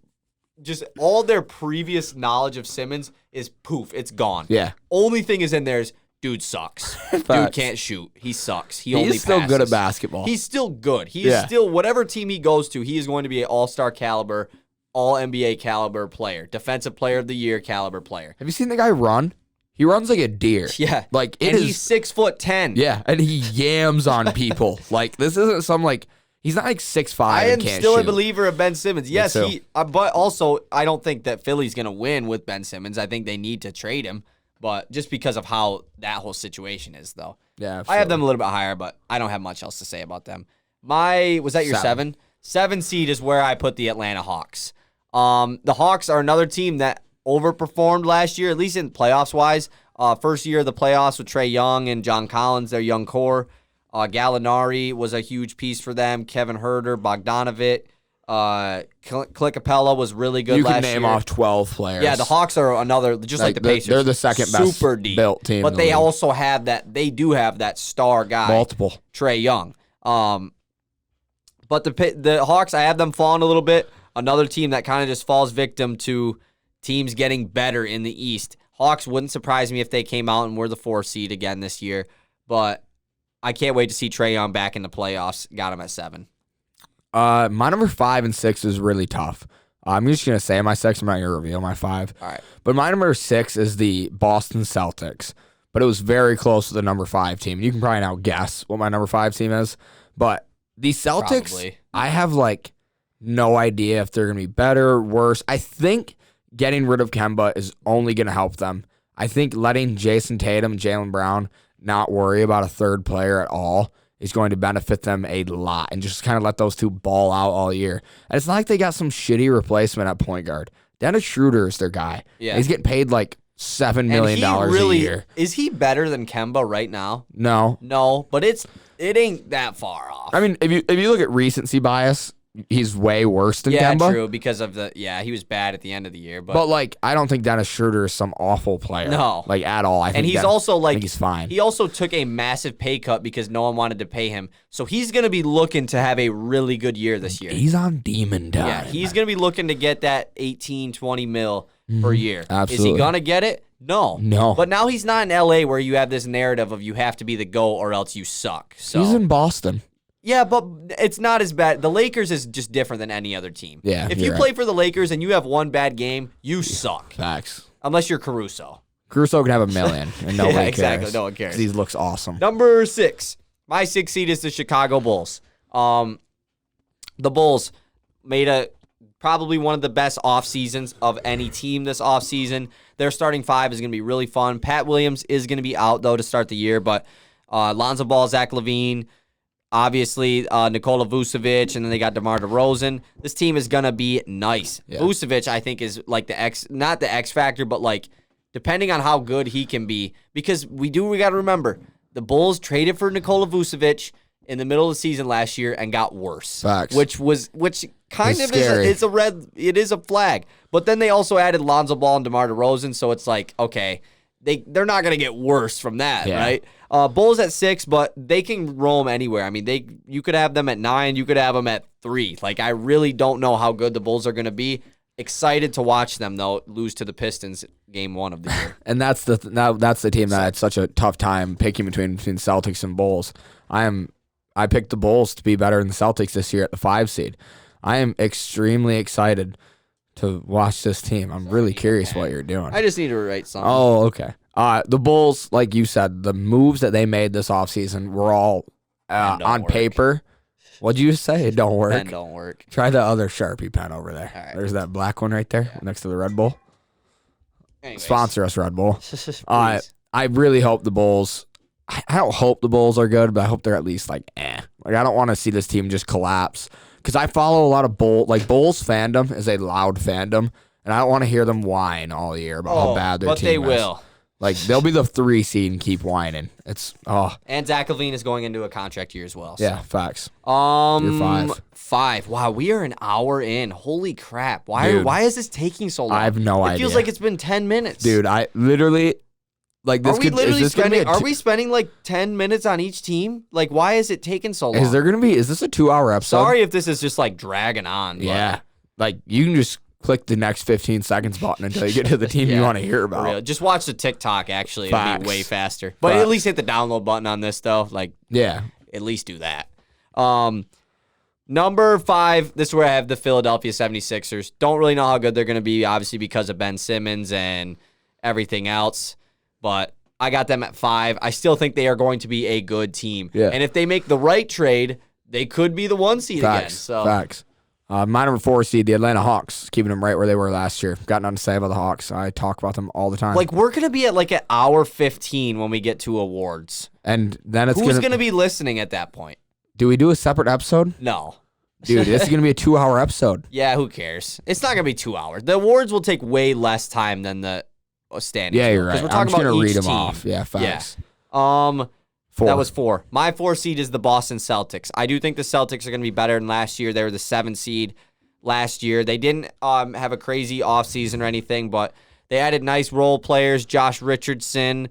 all their previous knowledge of Simmons is poof, it's gone. Yeah. Only thing is in there is dude sucks. Dude can't shoot. He sucks. He's still good at basketball. He's still good. He is still, whatever team he goes to, he is going to be an all-star caliber, all-NBA caliber player, defensive player of the year caliber player. Have you seen the guy run? He runs like a deer. Yeah. Like, he's 6'10". Yeah, and he yams on people. Like, this isn't some like, he's not like 6'5". I am still shoot. a believer of Ben Simmons. Yes, but also I don't think that Philly's going to win with Ben Simmons. I think they need to trade him. But just because of how that whole situation is, though. Yeah, I have them a little bit higher, but I don't have much else to say about them. Was that your 7? 7 seed is where I put the Atlanta Hawks. The Hawks are another team that overperformed last year, at least in playoffs-wise. First year of the playoffs with Trae Young and John Collins, their young core. Gallinari was a huge piece for them. Kevin Huerter, Bogdanovic. Clint Capella was really good last year. You can name off 12 players. Yeah, the Hawks are another, just like the Pacers. They're the second best super deep built team. But they also have they do have that star guy. Multiple. Trae Young. But the Hawks, I have them falling a little bit. Another team that kind of just falls victim to teams getting better in the East. Hawks wouldn't surprise me if they came out and were the 4 seed again this year. But I can't wait to see Trae Young back in the playoffs. Got him at 7. My number 5 and 6 is really tough. I'm just going to say my 6. I'm not going to reveal my 5. All right. But my number 6 is the Boston Celtics. But it was very close to the number 5 team. You can probably now guess what my number 5 team is. But the Celtics, probably. I have like no idea if they're going to be better or worse. I think getting rid of Kemba is only going to help them. I think letting Jason Tatum and Jaylen Brown not worry about a third player at all is going to benefit them a lot, and just kind of let those two ball out all year. And it's not like they got some shitty replacement at point guard. Dennis Schroeder is their guy. Yeah. He's getting paid like $7 million a year. Is he better than Kemba right now? No, but it ain't that far off. I mean, if you look at recency bias, he's way worse than Kemba. Yeah, true, because of he was bad at the end of the year. But like, I don't think Dennis Schroeder is some awful player. No. Like, at all. I think he's fine. He also took a massive pay cut because no one wanted to pay him. So he's going to be looking to have a really good year this year. He's on demon time. Yeah, he's going to be looking to get that 18, 20 mil per year. Absolutely. Is he going to get it? No. But now he's not in L.A. where you have this narrative of you have to be the GOAT or else you suck. So he's in Boston. Yeah, but it's not as bad. The Lakers is just different than any other team. Yeah, if you play for the Lakers and you have one bad game, you suck. Facts. Unless you're Caruso. Caruso can have $1 million and nobody cares. Exactly. No one cares. He looks awesome. Number 6. My 6th seed is the Chicago Bulls. The Bulls made probably one of the best off seasons of any team this off season. Their starting 5 is going to be really fun. Pat Williams is going to be out though to start the year, but Lonzo Ball, Zach LaVine, obviously Nikola Vucevic, and then they got DeMar DeRozan. This team is going to be nice. Yeah. Vucevic, I think, is like not the X factor, but like depending on how good he can be, because we got to remember the Bulls traded for Nikola Vucevic in the middle of the season last year and got worse. Facts. Which kind of is a flag. But then they also added Lonzo Ball and DeMar DeRozan, so it's like, okay, they're not going to get worse from that, right? Bulls at 6, but they can roam anywhere. I mean, you could have them at 9, you could have them at 3. Like, I really don't know how good the Bulls are going to be. Excited to watch them though lose to the Pistons game 1 of the year. And that's the team that I had such a tough time picking between Celtics and Bulls. I picked the Bulls to be better than the Celtics this year at the 5 seed. I am extremely excited to watch this team. I'm really curious what you're doing. I just need to write something. Oh, okay. The Bulls, like you said, the moves that they made this offseason were all on paper. What'd you say? It don't work. Pen don't work. Try the other Sharpie pen over there. Right. There's that black one right there next to the Red Bull. Anyways. Sponsor us, Red Bull. I really hope the Bulls. I don't hope the Bulls are good, but I hope they're at least like eh. Like, I don't want to see this team just collapse, because I follow a lot of Bulls fandom is a loud fandom, and I don't want to hear them whine all year about how bad their team is. But they will. Like, they'll be the 3 seed and keep whining. And Zach LaVine is going into a contract year as well. So. Yeah, facts. You're 5. Wow, we are an hour in. Holy crap! Why is this taking so long? I have no idea. It feels like it's been 10 minutes, dude. I literally. Like, this are we spending like 10 minutes on each team? Like, why is it taking so long? Is this a 2-hour episode? Sorry if this is just like dragging on. Yeah. Like, you can just click the next 15 seconds button until you get to the team you want to hear about. Just watch the TikTok, actually. It'll be way faster. But at least hit the download button on this, though. Like, yeah. At least do that. Number 5, this is where I have the Philadelphia 76ers. Don't really know how good they're going to be, obviously, because of Ben Simmons and everything else. But I got them at 5. I still think they are going to be a good team. Yeah. And if they make the right trade, they could be the 1 seed again. So. Facts. My number 4 seed, the Atlanta Hawks, keeping them right where they were last year. Got nothing to say about the Hawks. I talk about them all the time. Like, we're going to be at like an hour 15 when we get to awards. And then Who's going to be listening at that point? Do we do a separate episode? No. Dude, this is going to be a 2-hour episode. Yeah, who cares? It's not going to be 2 hours. The awards will take way less time than the standings. Yeah, you're right. We're talking I'm just going to read them team. off. Yeah, facts. Yeah. 4. That was 4. My 4 seed is the Boston Celtics. I do think the Celtics are going to be better than last year. They were the 7 seed last year. They didn't have a crazy offseason or anything, but they added nice role players, Josh Richardson.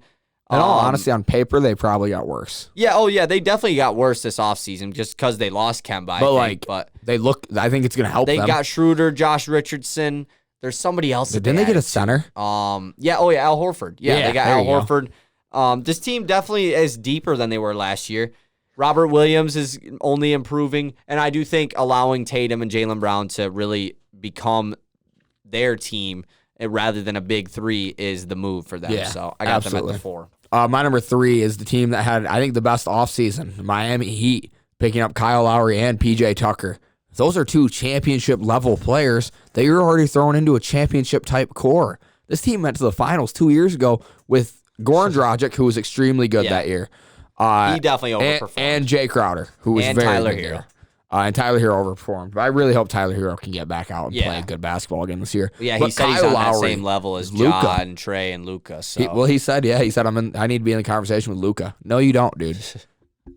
In all honesty, on paper, they probably got worse. Yeah, they definitely got worse this offseason just because they lost Kemba, But I think it's going to help them. They got Schroeder, Josh Richardson. There's somebody else. Didn't they get a center? Al Horford. Yeah, they got Al Horford. This team definitely is deeper than they were last year. Robert Williams is only improving, and I do think allowing Tatum and Jaylen Brown to really become their team rather than a big 3 is the move for them. Yeah, so I got them at the 4. My number 3 is the team that had, I think, the best offseason, Miami Heat, picking up Kyle Lowry and PJ Tucker. Those are 2 championship-level players that you're already throwing into a championship-type core. This team went to the finals 2 years ago with Goran Dragic, who was extremely good that year. He definitely overperformed. And Jay Crowder, who was very Tyler good. Hero. And Tyler Hero overperformed. But I really hope Tyler Hero can get back out and play a good basketball again this year. Yeah, but he said he's on that same level as Ja and Trey and Luka. So. He said I need to be in the conversation with Luka. No, you don't, dude.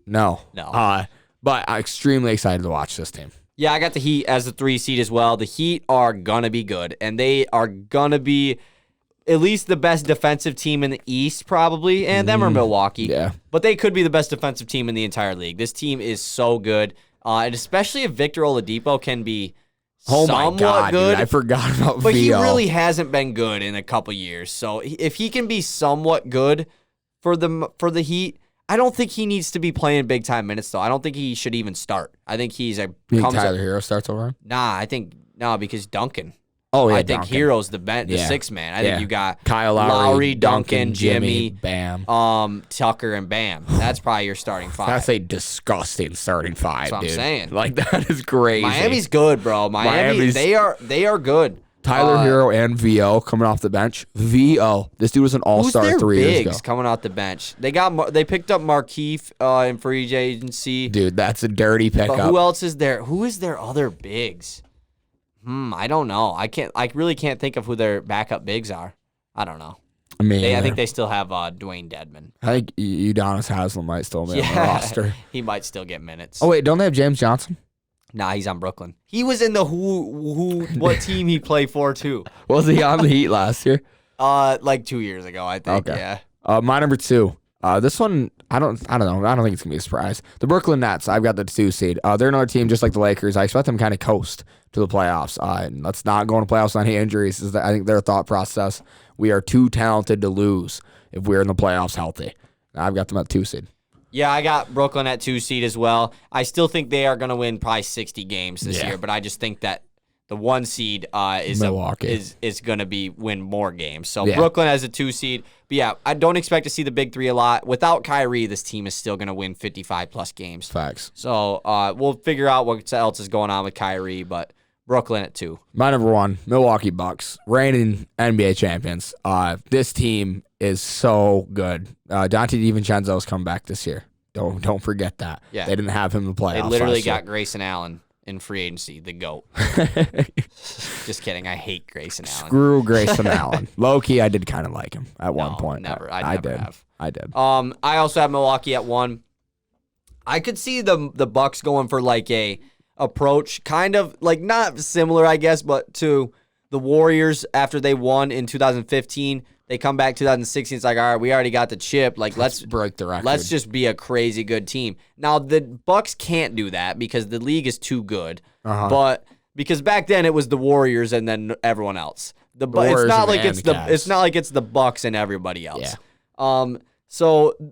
No. But I'm extremely excited to watch this team. Yeah, I got the Heat as the 3 seed as well. The Heat are going to be good, and they are going to be at least the best defensive team in the East probably, and them are Milwaukee. Yeah. But they could be the best defensive team in the entire league. This team is so good, and especially if Victor Oladipo can be somewhat good. Dude, I forgot about But VO. he really hasn't been good in a couple years. So if he can be somewhat good for the Heat, I don't think he needs to be playing big-time minutes, though. I don't think he should even start. I think he's You think Tyler Hero starts over him? Nah, because Duncan. Oh, yeah, I think Duncan. Hero's the sixth man. I think you got Kyle Lowry, Duncan, Jimmy, Bam. Tucker, and Bam. That's probably your starting 5. That's a disgusting starting 5, That's what dude. I'm saying. Like, that is crazy. Miami's good, bro. Miami's they are good. Tyler Hero and VO coming off the bench. VO. This dude was an all-star Who's their 3 years bigs ago. coming off the bench? They picked up Markeith in free agency. Dude, that's a dirty pickup. But who else is there? Who is their other bigs? I don't know. I really can't think of who their backup bigs are. I don't know. I think they still have Dwayne Dedman. I think Udonis Haslem might still be on the roster. He might still get minutes. Oh, wait, don't they have James Johnson? Nah, he's on Brooklyn. He was in the what team he played for too? Was he on the Heat last year? Like 2 years ago, I think. Okay. Yeah. My number 2. This one, I don't know. I don't think it's gonna be a surprise. The Brooklyn Nets. I've got the 2 seed. They're another team just like the Lakers. I expect them kind of coast to the playoffs. And let's not go into playoffs on any injuries. I think their thought process. We are too talented to lose if we're in the playoffs healthy. I've got them at 2 seed. Yeah, I got Brooklyn at 2 seed as well. I still think they are going to win probably 60 games this year, but I just think that the 1 seed is going to win more games. So Brooklyn has a 2 seed. But yeah, I don't expect to see the big 3 a lot. Without Kyrie, this team is still going to win 55-plus games. Facts. So we'll figure out what else is going on with Kyrie, but Brooklyn at 2. My number 1, Milwaukee Bucks, reigning NBA champions. This team is so good. Dante DiVincenzo's come back this year. Don't forget that. Yeah. They didn't have him in the playoffs. They literally last year. got Grayson Allen in free agency, the GOAT. Just kidding. I hate Grayson Allen. Screw Grayson Allen. Low-key, I did kind of like him at one point. Never. I never have. I did. I also have Milwaukee at 1. I could see the Bucks going for like a approach, kind of like not similar, I guess, but to the Warriors after they won in 2015. They come back 2016. It's like, all right, we already got the chip. Like, let's break the record. Let's just be a crazy good team. Now the Bucks can't do that because the league is too good. But because back then it was the Warriors and then everyone else. It's not like it's the Bucks and everybody else. Yeah.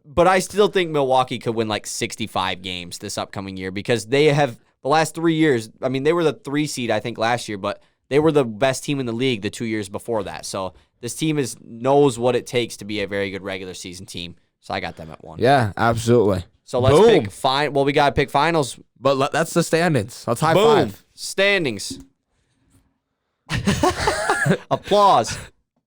But I still think Milwaukee could win like 65 games this upcoming year because they have the last 3 years. I mean, they were the 3 seed I think last year, but they were the best team in the league the 2 years before that. So this team knows what it takes to be a very good regular season team. So I got them at 1. Yeah, absolutely. So let's pick we got to pick finals. But that's the standings. Let's high five. Standings. Applause.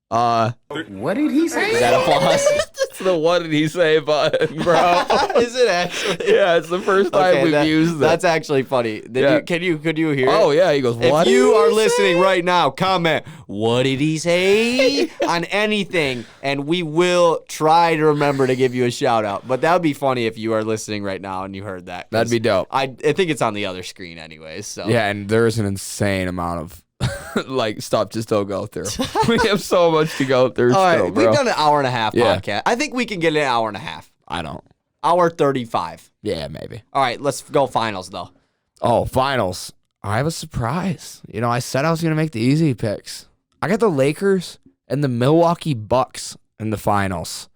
What did he say? Is that applause? It's the what did he say button, bro. Is it actually? Yeah, it's the first time we've used that. That's actually funny. Could you hear it? Oh, yeah. He goes, what? If you are listening right now, comment, what did he say on anything? And we will try to remember to give you a shout out. But that would be funny if you are listening right now and you heard that. That'd be dope. I think it's on the other screen anyways. So. Yeah, and there's an insane amount of like stuff to still go through. We have so much to go through. All still, right, bro. we've done an hour and a half podcast. I think we can get an hour and a half. I don't. Hour 35. Yeah, maybe. All right, let's go finals though. Oh, finals. I have a surprise. I said I was going to make the easy picks. I got the Lakers and the Milwaukee Bucks in the finals.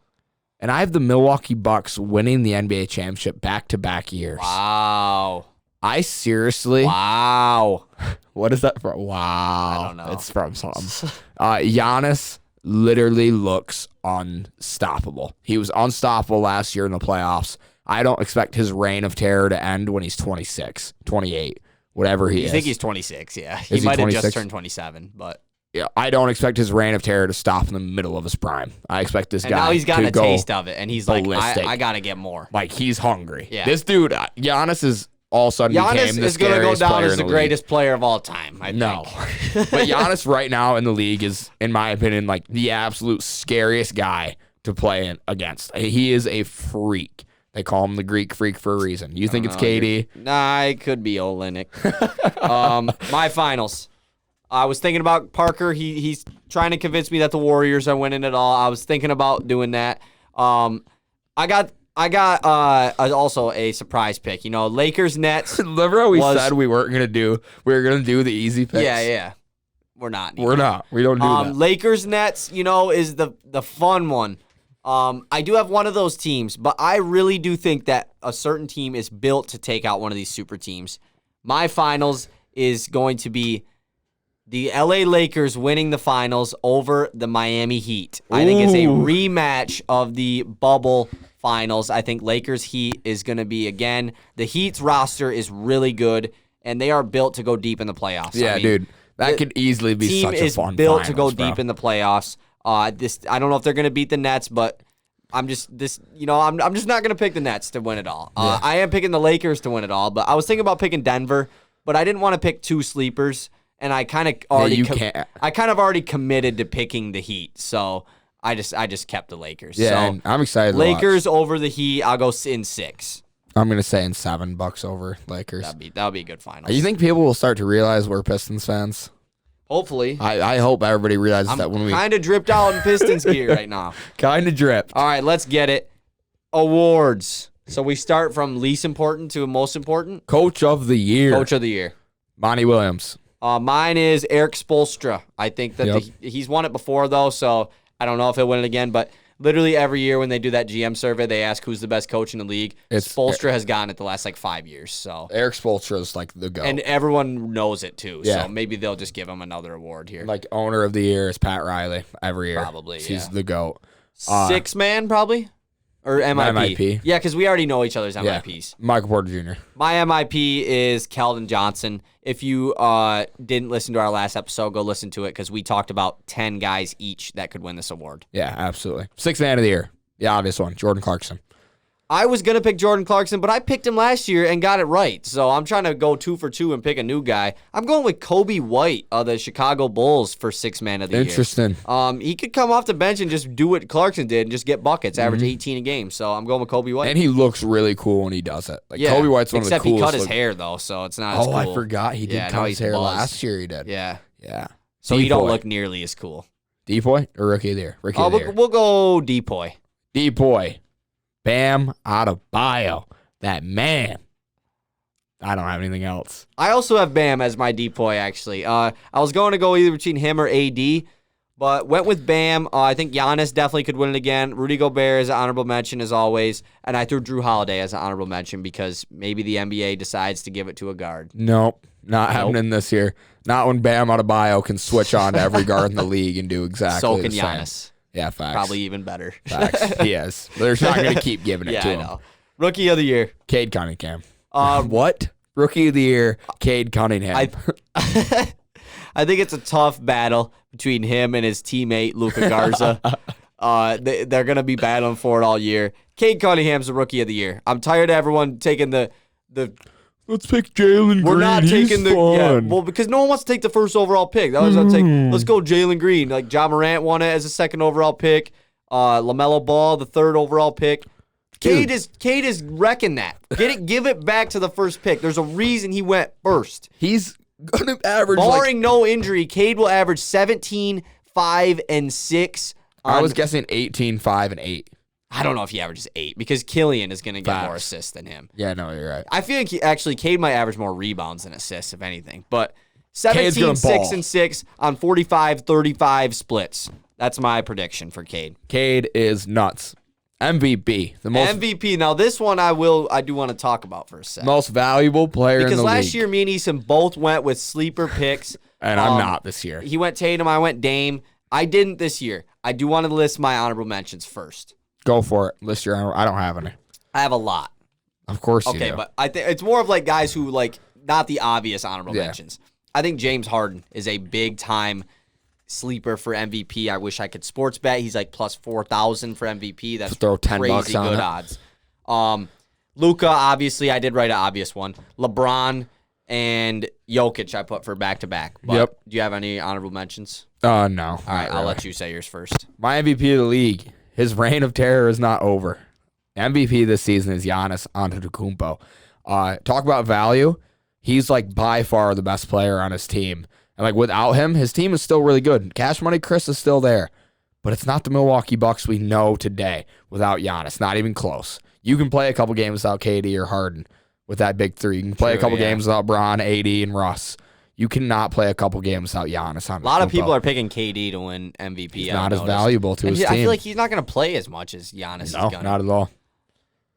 And I have the Milwaukee Bucks winning the NBA championship back-to-back years. Wow. I seriously. Wow. What is that from? Wow. I don't know. It's from something. Giannis literally looks unstoppable. He was unstoppable last year in the playoffs. I don't expect his reign of terror to end when he's 26, 28, whatever he is. You think he's 26, yeah. He might have 26? just turned 27, but. Yeah, I don't expect his reign of terror to stop in the middle of his prime. I expect this guy to go now he's gotten a taste of it, and he's ballistic. like, I got to get more. Like, he's hungry. Yeah. This dude, Giannis is all of a sudden became Giannis the is going to go scariest down player as in the the greatest player of all time, I No. think. But Giannis right now in the league is, in my opinion, like the absolute scariest guy to play against. He is a freak. They call him the Greek freak for a reason. You think it's KD? Nah, it could be Olynyk. My finals. I was thinking about Parker. He's trying to convince me that the Warriors are winning it all. I was thinking about doing that. I got also a surprise pick. Lakers Nets. Remember how we said we weren't gonna do? We were gonna do the easy picks. Yeah. We're not. We're not. We don't do that. Lakers Nets. Is the fun one. I do have one of those teams, but I really do think that a certain team is built to take out one of these super teams. My finals is going to be the LA Lakers winning the finals over the Miami Heat. I think it's a rematch of the bubble finals. I think Lakers Heat is going to be, again, the Heat's roster is really good, and they are built to go deep in the playoffs. Yeah, dude. That could easily be such a fun team is built to go deep in the playoffs. I don't know if they're going to beat the Nets, but I'm just not going to pick the Nets to win it all. I am picking the Lakers to win it all, but I was thinking about picking Denver, but I didn't want to pick two sleepers. And I kind of already committed to picking the Heat, so I just kept the Lakers. Yeah, so I'm excited. Lakers over the Heat. I'll go in 6. I'm gonna say in $7 over Lakers. That'll be a good final. You think people will start to realize we're Pistons fans? Hopefully. I hope everybody realizes that when we kind of dripped out in Pistons gear right now. Kind of dripped. All right, let's get it. Awards. So we start from least important to most important. Coach of the year. Coach of the year. Monty Williams. Mine is Eric Spoelstra. I think that he's won it before, though, so I don't know if he'll win it again. But literally every year when they do that GM survey, they ask who's the best coach in the league. Spoelstra has gotten it the last 5 years. So Eric Spoelstra is like the GOAT. And everyone knows it, too. Yeah. So maybe they'll just give him another award here. Like owner of the year is Pat Riley every year. Probably, yeah. He's the GOAT. Sixth man, probably? Or MIP? MIP. Yeah, because we already know each other's MIPs. Michael Porter Jr. My MIP is Keldon Johnson. If you didn't listen to our last episode, go listen to it because we talked about 10 guys each that could win this award. Yeah, absolutely. Sixth man of the year. The obvious one, Jordan Clarkson. I was going to pick Jordan Clarkson, but I picked him last year and got it right. So I'm trying to go 2 for 2 and pick a new guy. I'm going with Kobe White of the Chicago Bulls for sixth man of the year. Interesting. He could come off the bench and just do what Clarkson did and just get buckets, average 18 a game. So I'm going with Kobe White. And he looks really cool when he does it. Kobe White's one of the coolest. Except he cut his hair, though, so it's not as cool. I forgot. He did cut his hair last year. He did. Yeah. Yeah. So he don't look nearly as cool. Depoy or Rookie of the Year? Rookie of the Year. We'll go Depoy. Depoy. Bam Adebayo. That man. I don't have anything else. I also have Bam as my Depoy, actually. I was going to go either between him or AD, but went with Bam. I think Giannis definitely could win it again. Rudy Gobert is an honorable mention, as always. And I threw Drew Holiday as an honorable mention because maybe the NBA decides to give it to a guard. Nope. Not happening this year. Not when Bam Adebayo can switch on to every guard in the league and do exactly so the can same. Giannis. Yeah, facts. Probably even better. Facts. Yes. They're not going to keep giving it to him. I know. Rookie of the year. Cade Cunningham. What? Rookie of the year, Cade Cunningham. I think it's a tough battle between him and his teammate, Luka Garza. They're going to be battling for it all year. Cade Cunningham's the rookie of the year. I'm tired of everyone taking the Let's pick Jalen Green. We're not taking fun. because no one wants to take the first overall pick. That was let's go Jalen Green. Like Ja Morant won it as a second overall pick. LaMelo Ball, the third overall pick. Cade is wrecking that. Give it back to the first pick. There's a reason he went first. He's gonna average. Barring no injury, Cade will average 17, 5, and 6. I was guessing 18, 5, and 8. I don't know if he averages 8 because Killian is going to get more assists than him. Yeah, no, you're right. I feel like Cade might average more rebounds than assists, if anything. But 17, 6, and 6 on 45, 35 splits. That's my prediction for Cade. Cade is nuts. MVP. The most MVP. Now, this one I do want to talk about for a second. Most valuable player in the league. Because last year, me and Eason both went with sleeper picks. And I'm not this year. He went Tatum, I went Dame. I didn't this year. I do want to list my honorable mentions first. Go for it. List your honorable. I don't have any. I have a lot. Of course you do. Okay, but I think it's more of like guys who not the obvious honorable mentions. I think James Harden is a big time sleeper for MVP. I wish I could sports bet. He's like plus 4,000 for MVP. That's throw $10 crazy on good it. odds. Luka, obviously, I did write an obvious one. LeBron and Jokic I put for back-to-back. Yep. Do you have any honorable mentions? No. All right, I'll let you say yours first. My MVP of the league. His reign of terror is not over. MVP this season is Giannis Antetokounmpo. Talk about value. He's like by far the best player on his team. And like without him, his team is still really good. Cash Money Chris is still there. But it's not the Milwaukee Bucks we know today without Giannis. Not even close. You can play a couple games without KD or Harden with that big three. You can play a couple games without Bron, AD, and Russ. You cannot play a couple games without Giannis. A lot of people are picking KD to win MVP. He's not as valuable to his team. I feel like he's not going to play as much as Giannis is going to. Not at all.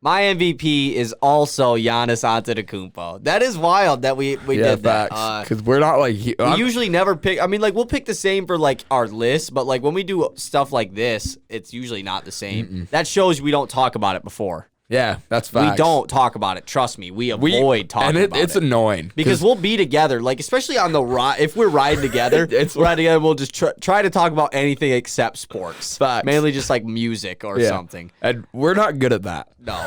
My MVP is also Giannis Antetokounmpo. That is wild that we did that. Because we're not like... we usually never pick... I mean, like, we'll pick the same for, like, our list, but, like, when we do stuff like this, it's usually not the same. That shows we don't talk about it before. Yeah, that's facts. We don't talk about it. Trust me. We avoid talking about it. And it's annoying. Because we'll be together, like, especially on the ride. If we're riding together, we'll just try to talk about anything except sports. Facts. Mainly just, like, music or something. And we're not good at that. No.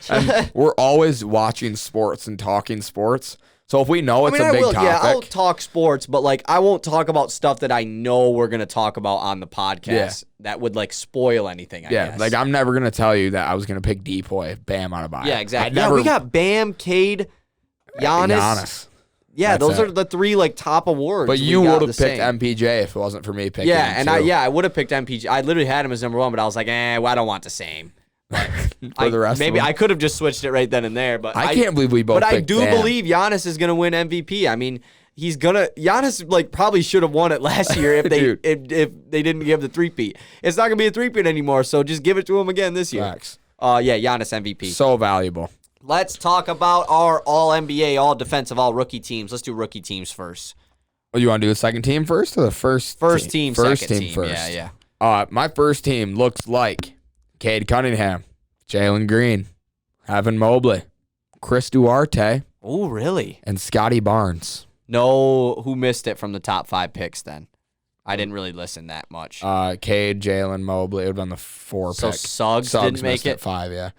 And we're always watching sports and talking sports. So if we know it's a big topic. Yeah, I'll talk sports, but, like, I won't talk about stuff that I know we're going to talk about on the podcast that would, like, spoil anything, I guess. Like, I'm never going to tell you that I was going to pick Depoy if Bam on a bye. Yeah, exactly. We got Bam, Cade, Giannis. Yeah, those are the three, like, top awards. But you would have picked MPJ if it wasn't for me picking him, too. I would have picked MPJ. I literally had him as number one, but I was like, well, I don't want the same. For the rest maybe of them. I could have just switched it right then and there, but I can't believe we both picked But I do Bam. believe Giannis is going to win MVP. I mean, Giannis like probably should have won it last year if they if they didn't give the three-peat. It's not going to be a three-peat anymore, so just give it to him again this year. Facts. Giannis MVP. So valuable. Let's talk about our all-NBA, all-defensive, all-rookie teams. Let's do rookie teams first. Well, you want to do the second team first or the first team? First second team first. Yeah. My first team looks like Cade Cunningham, Jalen Green, Evan Mobley, Chris Duarte. Oh, really? And Scotty Barnes. No, who missed it from the top 5 picks then? I didn't really listen that much. Cade, Jalen, Mobley. It would have been the 4 so pick. Suggs didn't make it? 5, yeah.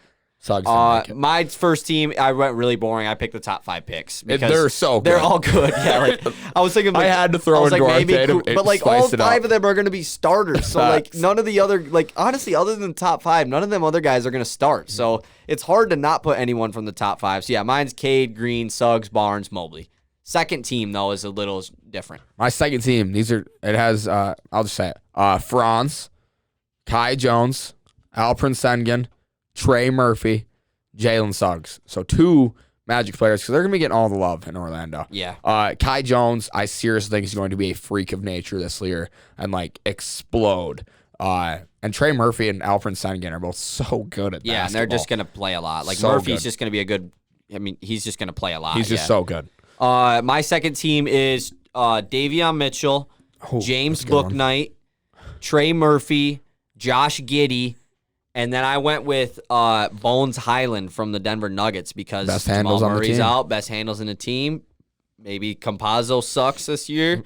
Suggs didn't make it. My first team, I went really boring. I picked the top 5 picks. Because they're so good. They're all good. Yeah, like I was thinking, like, I had to throw in Duarte, but like all 5 of them are going to be starters. So like none of the other, like honestly, other than the top 5, none of them other guys are going to start. So it's hard to not put anyone from the top 5. So yeah, mine's Cade, Green, Suggs, Barnes, Mobley. Second team though is a little different. My second team, I'll just say it. Franz, Kai Jones, Alperen Sengun, Trey Murphy, Jalen Suggs. So 2 Magic players, because they're going to be getting all the love in Orlando. Yeah. Kai Jones, I seriously think he's going to be a freak of nature this year and, like, explode. And Trey Murphy and Alperen Sengun are both so good at basketball. Yeah, and they're just going to play a lot. Like, so Murphy's just going to be a good – I mean, he's just going to play a lot. He's just so good. My second team is Davion Mitchell, James Bouknight, Trey Murphy, Josh Giddey, and then I went with Bones Highland from the Denver Nuggets because best Jamal handles Murray's on the team. out, best handles in the team. Maybe Campazzo sucks this year.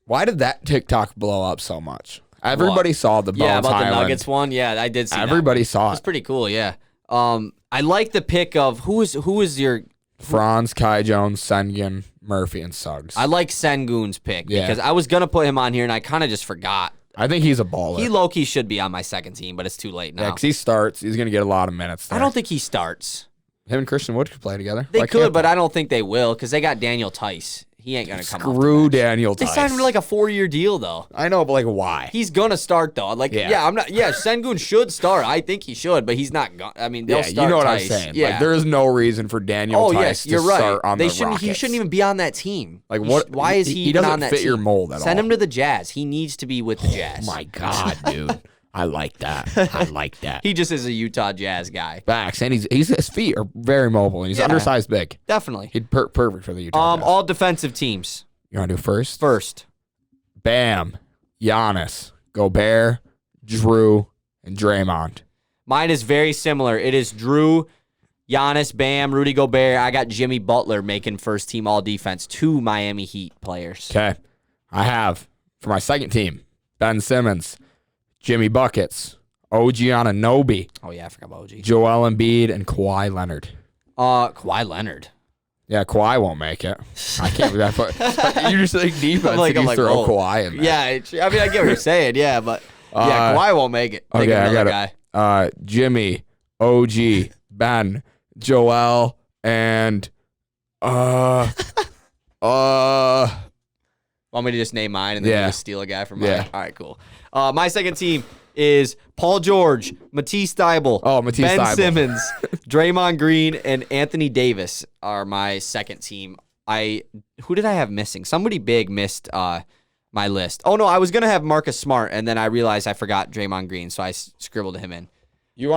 Why did that TikTok blow up so much? Everybody saw the Bones about Highland. the Nuggets one. Yeah, I did see Everybody that. saw it. It's pretty cool, yeah. I like the pick of who is your Franz, Kai Jones, Sengun, Murphy, and Suggs. I like Sengun's pick because I was going to put him on here and I kind of just forgot. I think he's a baller. He low-key should be on my second team, but it's too late now. Yeah, because he starts. He's going to get a lot of minutes there. I don't think he starts. Him and Christian Wood could play together. They could, but I don't think they will because they got Daniel Tice. He ain't going to come off the Screw bench. Daniel They Tice. signed him to like a 4-year deal, though. I know, but like why? He's going to start, though. Like, Sengun should start. I think he should, but he's not going. I mean, they'll start you know what Tice. I'm saying. Yeah. Like, there is no reason for Daniel Tice to start on the Rockets. He shouldn't even be on that team. Like, what? Why is he doesn't on that fit team? your mold at all. Send him to the Jazz. He needs to be with the Jazz. Oh, my God, dude. I like that. I like that. He just is a Utah Jazz guy. Facts, and his feet are very mobile, and he's undersized big. Definitely. He'd perfect for the Utah Jazz. All defensive teams. You want to do first? First. Bam, Giannis, Gobert, Drew, and Draymond. Mine is very similar. It is Drew, Giannis, Bam, Rudy Gobert. I got Jimmy Butler making first team all defense. 2 Miami Heat players. Okay. I have, for my second team, Ben Simmons, Jimmy Buckets, OG Anunoby. Oh, yeah, I forgot about OG. Joel Embiid, and Kawhi Leonard. Kawhi Leonard. Yeah, Kawhi won't make it. I can't believe that. You just think defense like, and you throw whoa. Kawhi in there. Yeah, I mean, I get what you're saying. Yeah, but Kawhi won't make it. Think of another guy. Jimmy, OG, Ben, Joel, and want me to just name mine and then you just steal a guy from mine? Yeah. All right, cool. My second team is Paul George, Matisse Thybulle, Ben Simmons, Draymond Green, and Anthony Davis are my second team. Who did I have missing? Somebody big missed my list. Oh, no, I was going to have Marcus Smart, and then I realized I forgot Draymond Green, so I scribbled him in. Do you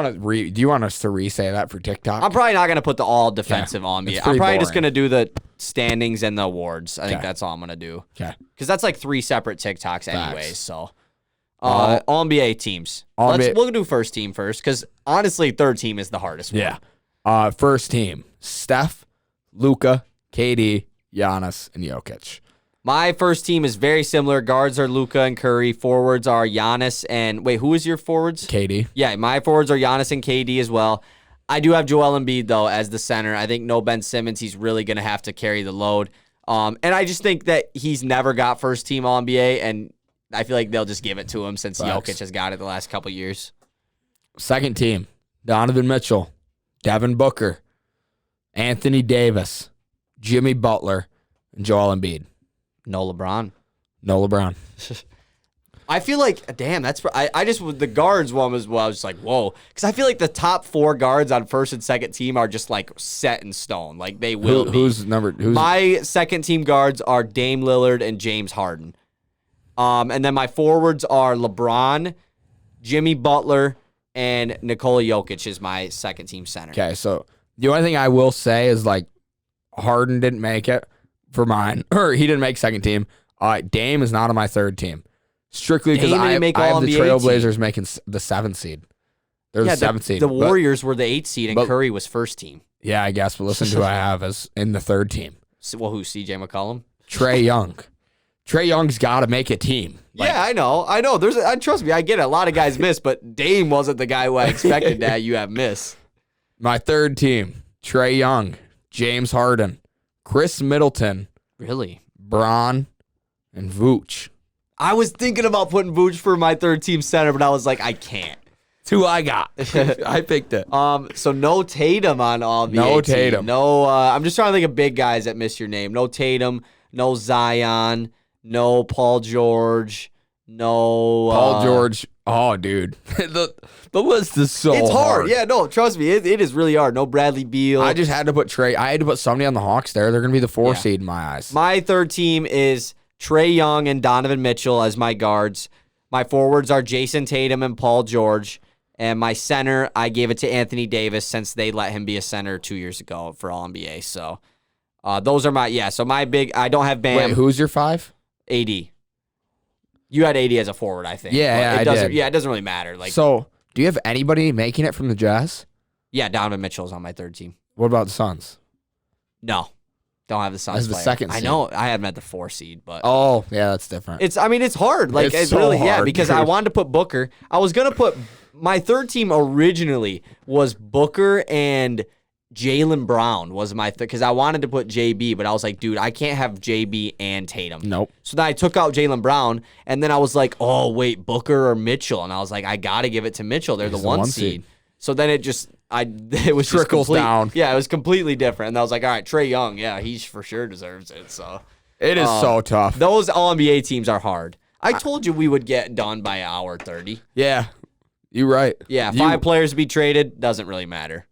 want us to re-say that for TikTok? I'm probably not going to put the all defensive on me. I'm probably just going to do the standings and the awards. I think that's all I'm going to do. Okay. Because that's like 3 separate TikToks anyways, so. All-NBA teams. We'll do first team first, because honestly, third team is the hardest one. Yeah. First team, Steph, Luka, KD, Giannis, and Jokic. My first team is very similar. Guards are Luka and Curry. Forwards are Giannis and... Wait, who is your forwards? KD. Yeah, my forwards are Giannis and KD as well. I do have Joel Embiid, though, as the center. I think no Ben Simmons. He's really going to have to carry the load. And I just think that he's never got first team All-NBA, and I feel like they'll just give it to him since Jokic has got it the last couple years. Second team, Donovan Mitchell, Devin Booker, Anthony Davis, Jimmy Butler, and Joel Embiid. No LeBron. I feel like, damn, I just, the guards one was, I was just like, whoa. Because I feel like the top 4 guards on first and second team are just like set in stone. Like they will be. My second team guards are Dame Lillard and James Harden. And then my forwards are LeBron, Jimmy Butler, and Nikola Jokic is my second team center. Okay, so the only thing I will say is like Harden didn't make it for mine, or he didn't make second team. Dame is not on my third team. Strictly because I have the Trailblazers making the 7th seed. They're the 7th seed. The Warriors were the 8th seed and Curry was first team. Yeah, I guess, but listen to who I have as in the third team. Well, who, CJ McCollum? Trae Young. Trae Young's got to make a team. Yeah, I know. Trust me, I get it. A lot of guys miss, but Dame wasn't the guy who I expected that you have miss. My third team, Trae Young, James Harden, Chris Middleton. Really? Bron, and Vooch. I was thinking about putting Vooch for my third team center, but I was like, I can't. It's who I got. I picked it. So no Tatum on all the No Tatum. No, I'm just trying to think of big guys that miss your name. No Tatum, no Zion, no Paul George, no... Paul George. Oh, dude. the list is so hard. It's hard. Yeah, no, trust me. It is really hard. No Bradley Beal. I just had to put Trae. I had to put somebody on the Hawks there. They're going to be the 4 seed in my eyes. My third team is Trae Young and Donovan Mitchell as my guards. My forwards are Jason Tatum and Paul George. And my center, I gave it to Anthony Davis since they let him be a center 2 years ago for All-NBA. So those are my, so my big, I don't have Bam. Wait, who's your 5? AD. You had AD as a forward, I think. Yeah, I did. Yeah, it doesn't really matter. Like, so, do you have anybody making it from the Jazz? Yeah, Donovan Mitchell's on my third team. What about the Suns? No. Don't have the Suns. As the second seed. I know. I had him at the 4 seed, but... Oh, yeah, that's different. It's hard. Like, it's so really, hard, yeah, because dude. I wanted to put Booker. I was going to put... My third team originally was Booker and Jaylen Brown was my... Because I wanted to put JB, but I was like, dude, I can't have JB and Tatum. Nope. So then I took out Jaylen Brown, and then I was like, oh, wait, Booker or Mitchell? And I was like, I got to give it to Mitchell. They're the 1 seed. So then it just... it was trickles down. Yeah, it was completely different. And I was like, all right, Trae Young, yeah, he for sure deserves it. So it is so tough. Those All-NBA teams are hard. I told you we would get done by hour 30. Yeah, you're right. Yeah, 5 players to be traded, doesn't really matter.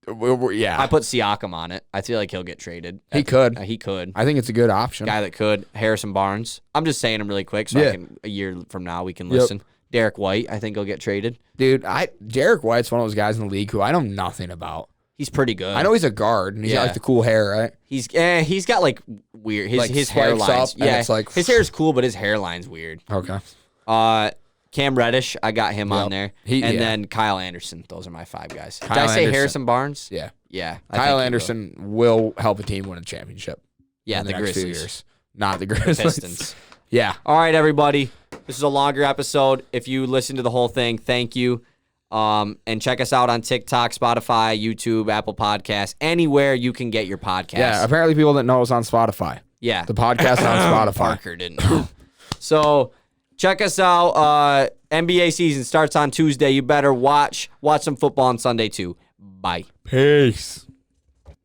Yeah. I put Siakam on it. I feel like he'll get traded. He could. He could. I think it's a good option. Guy that could. Harrison Barnes. I'm just saying him really quick so I can, a year from now we can listen. Derek White, I think he'll get traded. Dude, Derek White's one of those guys in the league who I know nothing about. He's pretty good. I know he's a guard, and he's got like the cool hair, right? He's got like weird his hairline's. Yeah, it's like his hair is cool, but his hairline's weird. Okay. Cam Reddish, I got him on there, then Kyle Anderson. Those are my 5 guys. Did I say Harrison Barnes? Yeah. Yeah. Kyle Anderson will help a team win a championship. Yeah, in the next Grizzlies. few years. Not the Grizzlies. Pistons. Yeah. All right, everybody. This is a longer episode. If you listened to the whole thing, thank you. And check us out on TikTok, Spotify, YouTube, Apple Podcasts, anywhere you can get your podcast. Yeah, apparently people didn't know it was on Spotify. Yeah. The podcast is on Spotify. Parker didn't know. So check us out. NBA season starts on Tuesday. You better watch some football on Sunday too. Bye. Peace.